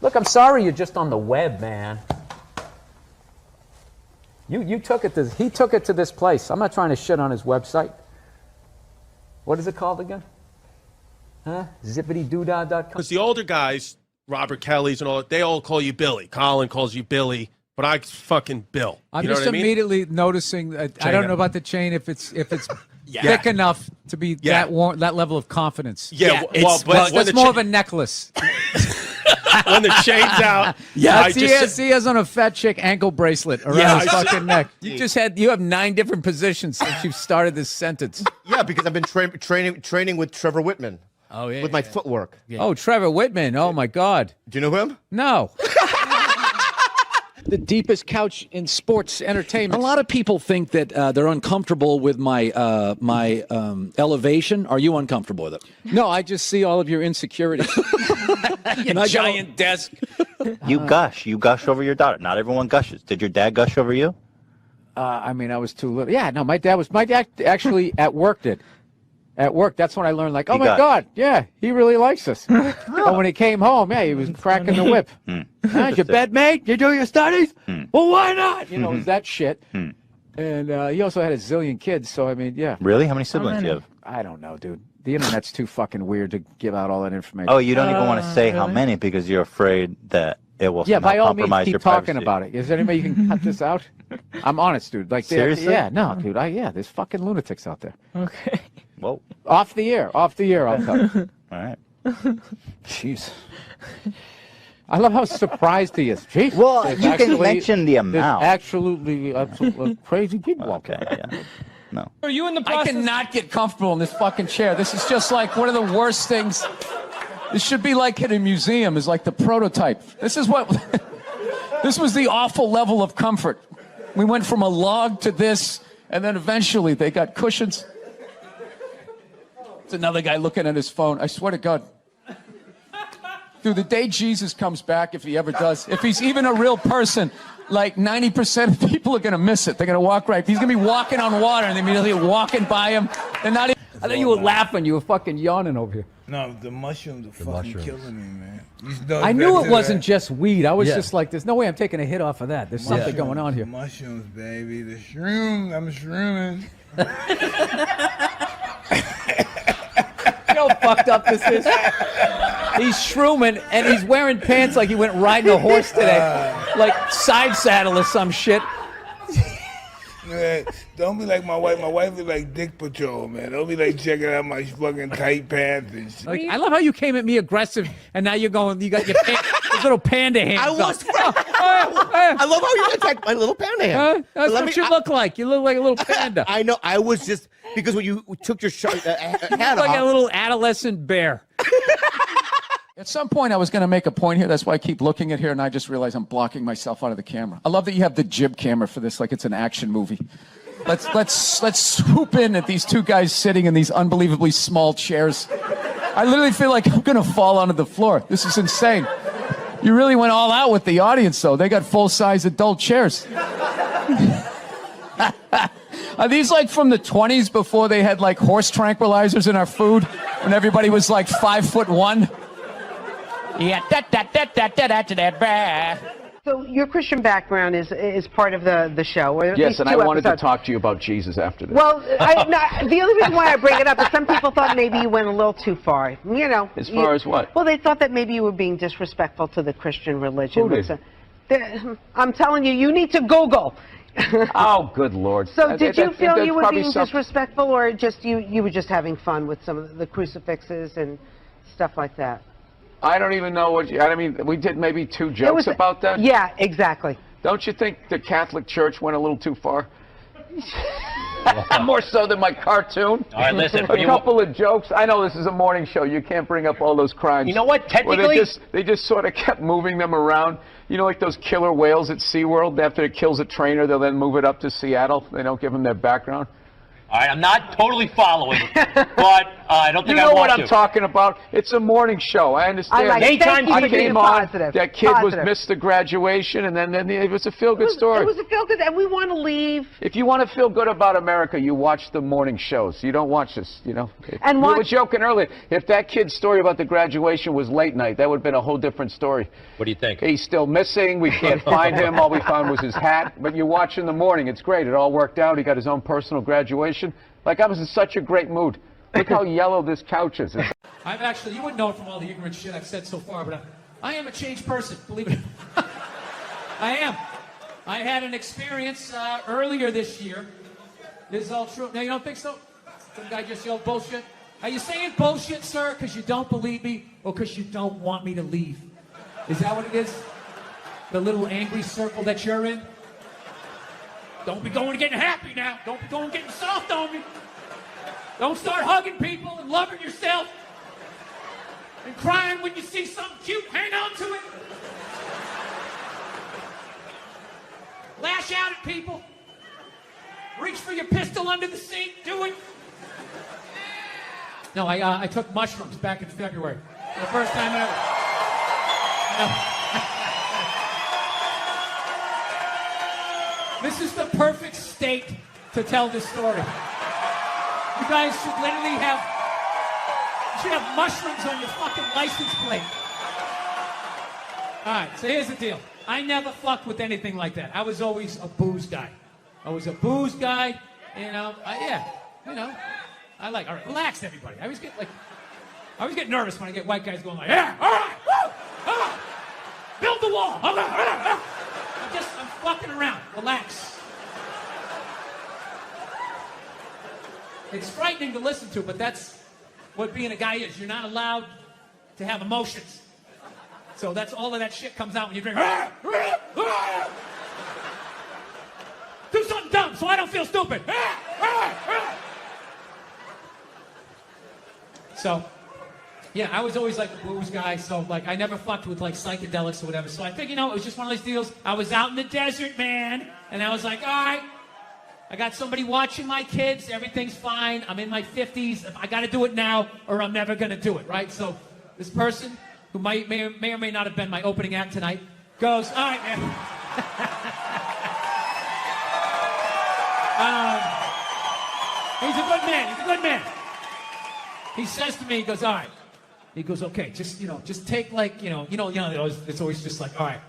S10: Look, I'm sorry you're just on the web, man. He took it to this place. I'm not trying to shit on his website. What is it called again? Huh? Zippitydoodah.com.
S14: Because the older guys, Robert Kelly's and all, they all call you Billy. Colin calls you Billy, but I fucking Bill.
S3: I'm
S14: you know
S3: just
S14: what I mean?
S3: immediately noticing. I don't know about the chain if it's
S14: Yeah.
S3: thick enough to be that level of confidence.
S14: Yeah,
S3: but that's more of a necklace.
S14: When the chain's out,
S3: he has on a fat chick ankle bracelet around his fucking neck.
S10: You have 9 different positions since you've started this sentence.
S11: Yeah, because I've been training with Trevor Whitman.
S10: Oh yeah,
S11: with my footwork.
S10: Yeah. Oh, Trevor Whitman. Oh my God.
S11: Do you know him?
S10: No.
S5: The deepest couch in sports entertainment.
S15: A lot of people think that they're uncomfortable with my elevation. Are you uncomfortable with it?
S5: No, I just see all of your insecurities.
S15: Your giant desk.
S16: You gush over your daughter. Not everyone gushes. Did your dad gush over you?
S5: I mean, I was too little. Yeah, no, my dad actually at work did. At work, that's when I learned, like, oh my God, yeah, he really likes us. But when he came home, yeah, he was cracking the whip. How's your bed made? You do your studies? Well, why not? You know, it was that shit. And he also had a zillion kids, so I mean, yeah.
S16: Really? How many siblings do you have?
S5: I don't know, dude. The internet's too fucking weird to give out all that information.
S16: Oh, you don't even want to say how many because you're afraid that it will somehow
S5: by all means,
S16: compromise
S5: keep
S16: your
S5: talking
S16: privacy.
S5: about it. Is there any way you can cut this out? I'm honest, dude. Like,
S16: seriously?
S5: Yeah, no, dude. There's fucking lunatics out there.
S12: Okay.
S16: Whoa.
S5: Off the air, I'll cut.
S16: All right.
S5: Jeez. I love how surprised he is. Jeez.
S16: Well, you can mention the amount.
S5: There's absolutely crazy people out there.
S16: Yeah. No.
S4: Are you in the
S5: I
S4: process?
S5: cannot get comfortable in this fucking chair. This is just like one of the worst things. This should be like in a museum, is like the prototype. This is what, this was the awful level of comfort. We went from a log to this, and then eventually they got cushions. It's another guy looking at his phone. I swear to God. Dude, the day Jesus comes back, if he ever does, if he's even a real person, like 90% of people are going to miss it. They're going to walk right. He's going to be walking on water, and immediately walking by him. They're not even, I thought you were laughing. You were fucking yawning over here.
S9: No, the mushrooms are fucking killing me, man.
S5: I knew it wasn't just weed. I was just like, there's no way I'm taking a hit off of that. There's something going on here.
S9: Mushrooms, baby. The shrooms. I'm shrooming.
S5: You know how fucked up this is? He's shrooming, and he's wearing pants like he went riding a horse today. Like side saddle or some shit.
S9: Man, don't be like my wife. My wife is like Dick Patrol, man. Don't be like checking out my fucking tight pants and shit.
S5: Like, I love how you came at me aggressive, and now you're going, you got your little panda hands
S11: I love how you attacked my little panda hand.
S5: That's what you look like. You look like a little panda.
S11: I know. I was just, because when you took your hat
S5: You look like a little adolescent bear. At some point, I was going to make a point here. That's why I keep looking at here, and I just realized I'm blocking myself out of the camera. I love that you have the jib camera for this, like it's an action movie. Let's swoop in at these two guys sitting in these unbelievably small chairs. I literally feel like I'm going to fall onto the floor. This is insane. You really went all out with the audience, though. They got full-size adult chairs. Are these like from the 20s before they had like horse tranquilizers in our food, when everybody was like 5'1"? Yeah,
S17: So your Christian background is part of the show. Or at
S5: Yes,
S17: least
S5: and I
S17: two
S5: wanted to
S17: episodes.
S5: talk to you about Jesus after this.
S17: Well, the only reason why I bring it up is some people thought maybe you went a little too far. You know.
S5: As far as what?
S17: Well, they thought that maybe you were being disrespectful to the Christian religion.
S5: Who did?
S17: I'm telling you, you need to Google.
S5: Oh, good Lord.
S17: So did you feel you were
S5: probably
S17: being disrespectful, or just you were just having fun with some of the crucifixes and stuff like that?
S5: I don't even know what I mean, we did maybe two jokes about that?
S17: Yeah, exactly.
S5: Don't you think the Catholic Church went a little too far? More so than my cartoon.
S18: All right, listen.
S5: A couple of jokes. I know this is a morning show. You can't bring up all those crimes.
S18: You know what? Technically,
S5: well, they just sort of kept moving them around. You know, like those killer whales at SeaWorld. After it kills a trainer, they'll then move it up to Seattle. They don't give them their background.
S18: All right, I'm not totally following, but I don't think
S5: you
S18: I
S5: know
S18: want
S5: what
S18: to.
S5: I'm talking about. It's a morning show. I understand.
S18: Anytime
S5: I came on,
S17: positive.
S5: that kid was
S17: Positive.
S5: missed the graduation, and then it was a feel-good story.
S17: It was a feel-good, and we want to leave.
S5: If you want to feel good about America, you watch the morning shows. You don't watch this, you know.
S17: And
S5: we were
S17: watch-
S5: joking earlier. If that kid's story about the graduation was late night, that would have been a whole different story.
S18: What do you think?
S5: He's still missing. We can't find him. All we found was his hat. But you watch in the morning. It's great. It all worked out. He got his own personal graduation. Like, I was in such a great mood. Look how yellow this couch is.
S2: I've actually, you wouldn't know it from all the ignorant shit I've said so far, but I am a changed person, believe it. I am. I had an experience earlier this year. This is all true. Now, you don't think so? Some guy just yelled bullshit. Are you saying bullshit, sir, because you don't believe me or because you don't want me to leave? Is that what it is? The little angry circle that you're in? Don't be going and getting happy now. Don't be going and getting soft on me. Don't start hugging people and loving yourself and crying when you see something cute. Hang on to it.
S3: people. Reach for your pistol under the seat. Do it. No, I took mushrooms back in February. For the first time ever. This is the perfect state to tell this story. You guys should literally have mushrooms on your fucking license plate. All right, so here's the deal. I never fucked with anything like that. I was always a booze guy. I all right, relax, everybody. I always get nervous when I get white guys going like, yeah, all right, woo, build the wall. I'm fucking around. Relax. It's frightening to listen to, but that's what being a guy is. You're not allowed to have emotions. So that's all of that shit comes out when you drink. Do something dumb so I don't feel stupid. So, yeah, I was always like a booze guy, so like I never fucked with like psychedelics or whatever. So I think, it was just one of those deals. I was out in the desert, man, and I was like, all right, I got somebody watching my kids, everything's fine, I'm in my 50s, I gotta do it now or I'm never gonna do it, right? So this person, who may or may not have been my opening act tonight, goes, all right, man. He's a good man. He says to me, he goes, all right. He goes, okay, just take like, it's always just like, all right,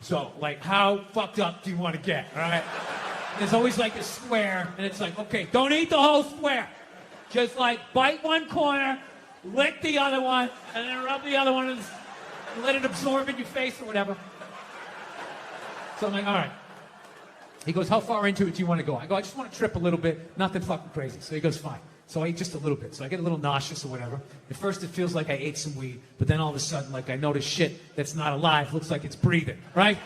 S3: so like how fucked up do you want to get, all right? There's always like a square, and it's like, okay, don't eat the whole square. Just like bite one corner, lick the other one, and then rub the other one and let it absorb in your face or whatever. So I'm like, all right. He goes, how far into it do you want to go? I go, I just want to trip a little bit, nothing fucking crazy. So he goes, fine. So I eat just a little bit. So I get a little nauseous or whatever. At first it feels like I ate some weed, but then all of a sudden, like I notice shit that's not alive, looks like it's breathing, right?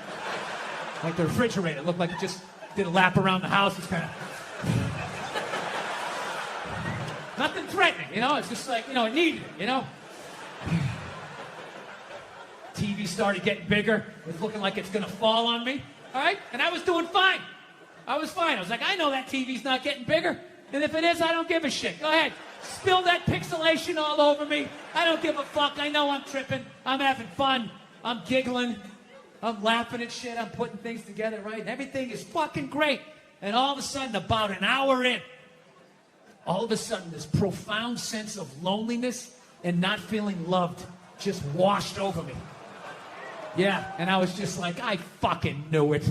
S3: Like the refrigerator, it looked like it just did a lap around the house. It's kind of... Nothing threatening, It's just like, it needed it, TV started getting bigger. It was looking like it's going to fall on me, all right? And I was doing fine. I was like, I know that TV's not getting bigger. And if it is, I don't give a shit. Go ahead. Spill that pixelation all over me. I don't give a fuck. I know I'm tripping. I'm having fun. I'm giggling. I'm laughing at shit. I'm putting things together, right? And everything is fucking great. And all of a sudden, about an hour in, all of a sudden, this profound sense of loneliness and not feeling loved just washed over me. Yeah, and I was just like, I fucking knew it.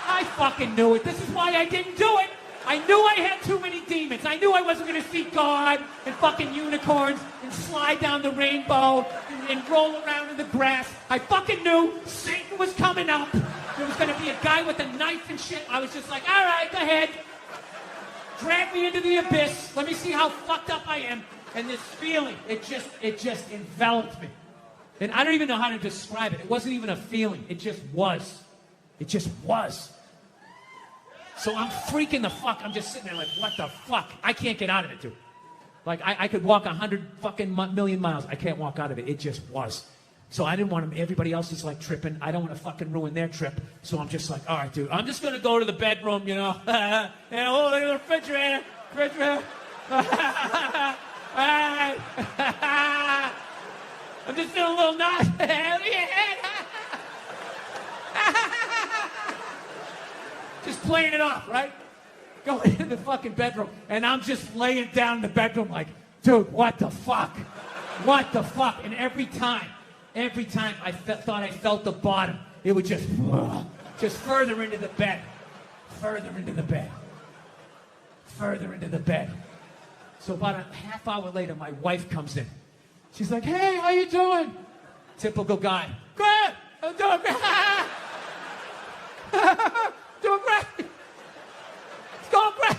S3: I fucking knew it. This is why I didn't do it. I knew I had too many demons. I knew I wasn't going to see God and fucking unicorns and slide down the rainbow and roll around in the grass. I fucking knew Satan was coming up. There was going to be a guy with a knife and shit. I was just like, all right, go ahead. Drag me into the abyss. Let me see how fucked up I am. And this feeling, it just enveloped me. And I don't even know how to describe it. It wasn't even a feeling. It just was. It just was. So I'm freaking the fuck. I'm just sitting there like, what the fuck? I can't get out of it, dude. Like, I could walk 100 fucking million miles. I can't walk out of it. It just was. So I didn't want to, everybody else is like tripping. I don't want to fucking ruin their trip. So I'm just like, all right, dude, I'm just going to go to the bedroom, oh, look at the refrigerator. I'm just feeling a little nauseous. Just playing it off, right? Going into the fucking bedroom, and I'm just laying down in the bedroom like, dude, what the fuck? What the fuck? And every time I thought I felt the bottom, it would just further into the bed. Further into the bed. Further into the bed. So about a half hour later, my wife comes in. She's like, hey, how you doing? Typical guy. Good. I'm doing great. Doing great. It's going great.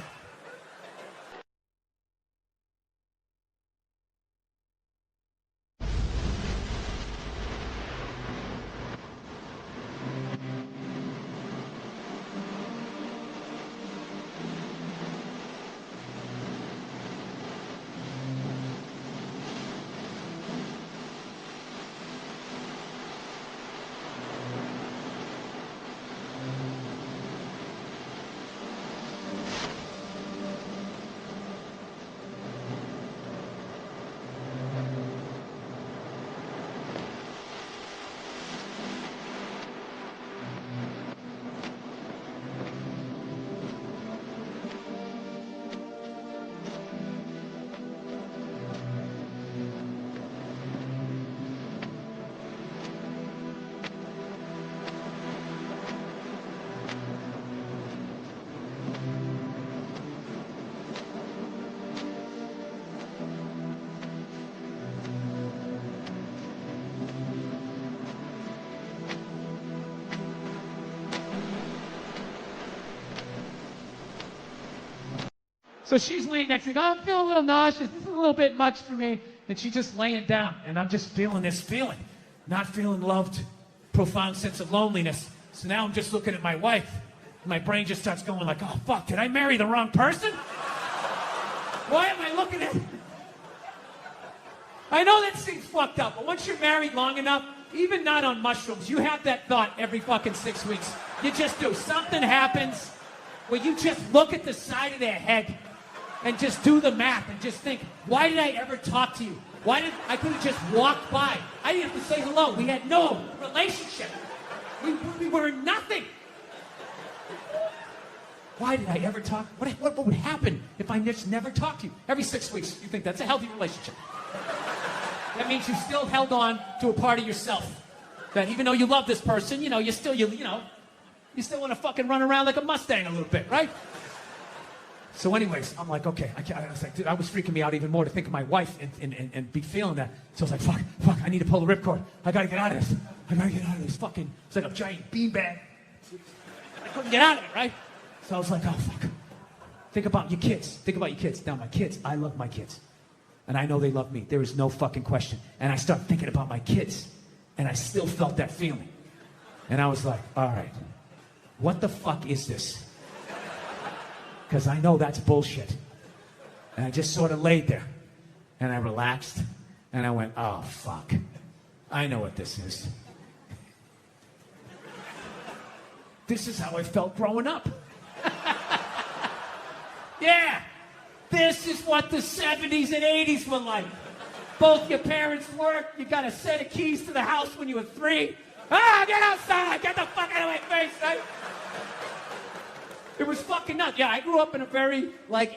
S3: So she's laying next to me, I'm feeling a little nauseous, this is a little bit much for me. And she's just laying down, and I'm just feeling this feeling. Not feeling loved, profound sense of loneliness. So now I'm just looking at my wife, and my brain just starts going like, oh fuck, did I marry the wrong person? Why am I looking at... I know that seems fucked up, but once you're married long enough, even not on mushrooms, you have that thought every fucking 6 weeks. You just do. Something happens where you just look at the side of their head and just do the math and just think, why did I ever talk to you? Why did I could have just walked by? I didn't have to say hello. We had no relationship. We were nothing. Why did I ever talk? What would happen if I just never talked to you? Every 6 weeks, you think that's a healthy relationship. That means you still held on to a part of yourself. That even though you love this person, you still want to fucking run around like a Mustang a little bit, right? So anyways, I'm like, okay, I was freaking me out even more to think of my wife and be feeling that. So I was like, fuck, I need to pull the ripcord. I gotta get out of this. I gotta get out of this fucking, it's like a giant beanbag. I couldn't get out of it, right? So I was like, oh fuck. Think about your kids. Now my kids, I love my kids. And I know they love me. There is no fucking question. And I start thinking about my kids. And I still felt that feeling. And I was like, all right, what the fuck is this? Because I know that's bullshit. And I just sort of laid there. And I relaxed. And I went, oh, fuck. I know what this is. This is how I felt growing up. Yeah. This is what the 70s and 80s were like. Both your parents worked. You got a set of keys to the house when you were 3. Get outside. Get the fuck out of my face, right? It was fucking nuts. Yeah, I grew up in a very,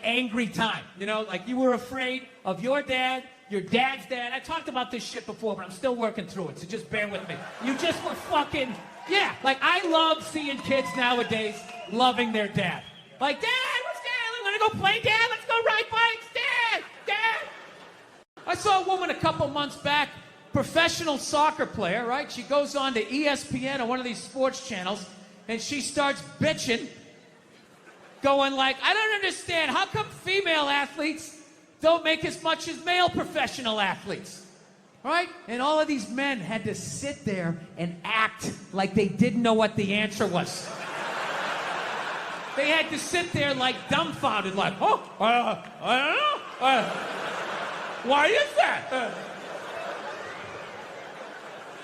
S3: angry time. You were afraid of your dad, your dad's dad. I talked about this shit before, but I'm still working through it, so just bear with me. You just were fucking, yeah. I love seeing kids nowadays loving their dad. Like, Dad, what's Dad? Want to go play, Dad? Let's go ride bikes, Dad. I saw a woman a couple months back, professional soccer player, right? She goes on to ESPN or one of these sports channels, and she starts bitching, going like, I don't understand. How come female athletes don't make as much as male professional athletes? Right? And all of these men had to sit there and act like they didn't know what the answer was. They had to sit there dumbfounded, I don't know. Why is that?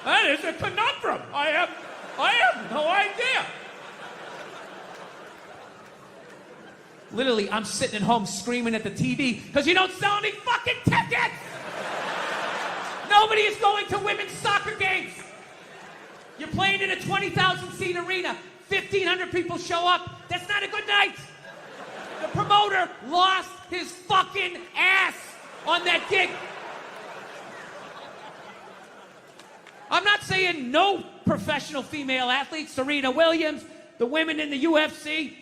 S3: That is a conundrum. I have no idea. Literally, I'm sitting at home screaming at the TV because you don't sell any fucking tickets! Nobody is going to women's soccer games. You're playing in a 20,000-seat arena. 1,500 people show up. That's not a good night. The promoter lost his fucking ass on that gig. I'm not saying no professional female athletes, Serena Williams, the women in the UFC,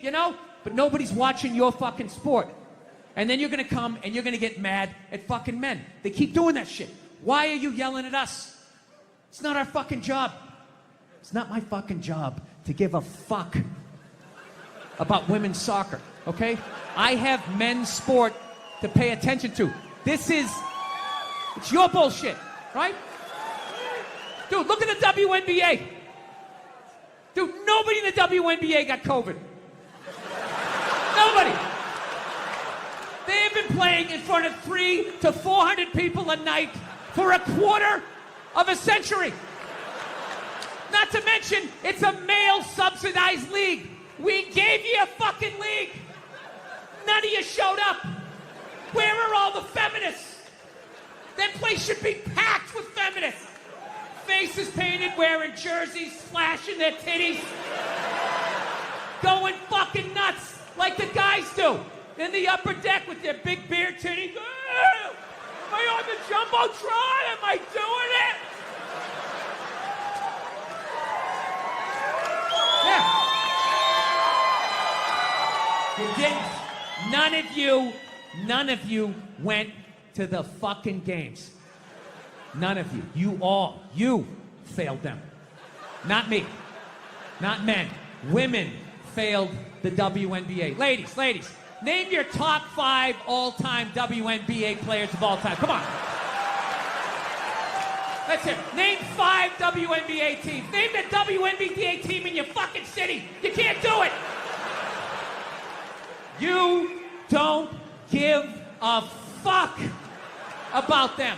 S3: but nobody's watching your fucking sport. And then you're gonna come and you're gonna get mad at fucking men. They keep doing that shit. Why are you yelling at us? It's not our fucking job. It's not my fucking job to give a fuck about women's soccer, okay? I have men's sport to pay attention to. It's your bullshit, right? Dude, look at the WNBA. Dude, nobody in the WNBA got COVID. Nobody. They have been playing in front of 300 to 400 people a night for a quarter of a century. Not to mention, it's a male-subsidized league. We gave you a fucking league. None of you showed up. Where are all the feminists? That place should be packed with feminists. Faces painted, wearing jerseys, flashing their titties. Going fucking nuts like the guys do. In the upper deck with their big beer titties. Am I on the Jumbotron? Am I doing it? Yeah. You didn't. None of you went to the fucking games. None of you. You failed them. Not me. Not men. Women failed the WNBA. Ladies, Name your top 5 all-time WNBA players of all time. Come on. That's it. Name 5 WNBA teams. Name the WNBA team in your fucking city. You can't do it. You don't give a fuck about them.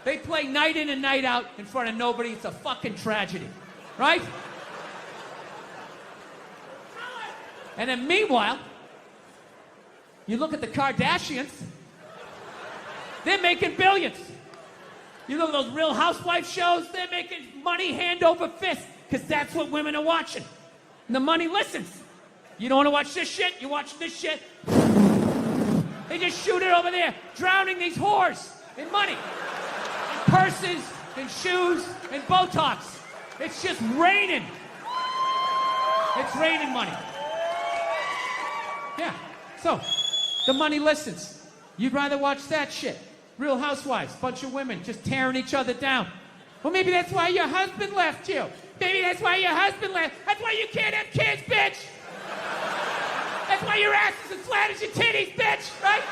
S3: They play night in and night out in front of nobody. It's a fucking tragedy. Right? And then meanwhile, you look at the Kardashians, they're making billions. You look at those Real Housewives shows, they're making money hand over fist, because that's what women are watching. And the money listens. You don't want to watch this shit, you watch this shit. They just shoot it over there, drowning these whores in money. In purses, in shoes, in Botox. It's just raining. It's raining money. Yeah, so the money listens. You'd rather watch that shit. Real Housewives, bunch of women just tearing each other down. Well, maybe that's why your husband left you. Maybe that's why your husband left. That's why you can't have kids, bitch. That's why your ass is as flat as your titties, bitch, right?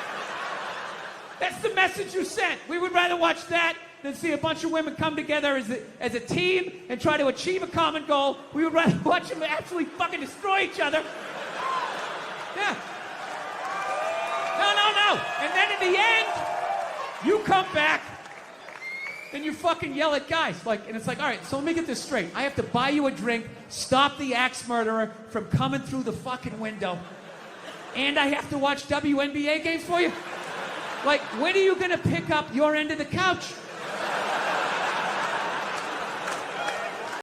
S3: That's the message you sent. We would rather watch that than see a bunch of women come together as a team and try to achieve a common goal. We would rather watch them absolutely fucking destroy each other. Yeah. No. And then in the end, you come back and you fucking yell at guys. And it's like, all right, so let me get this straight. I have to buy you a drink, stop the axe murderer from coming through the fucking window, and I have to watch WNBA games for you? Like, when are you gonna pick up your end of the couch?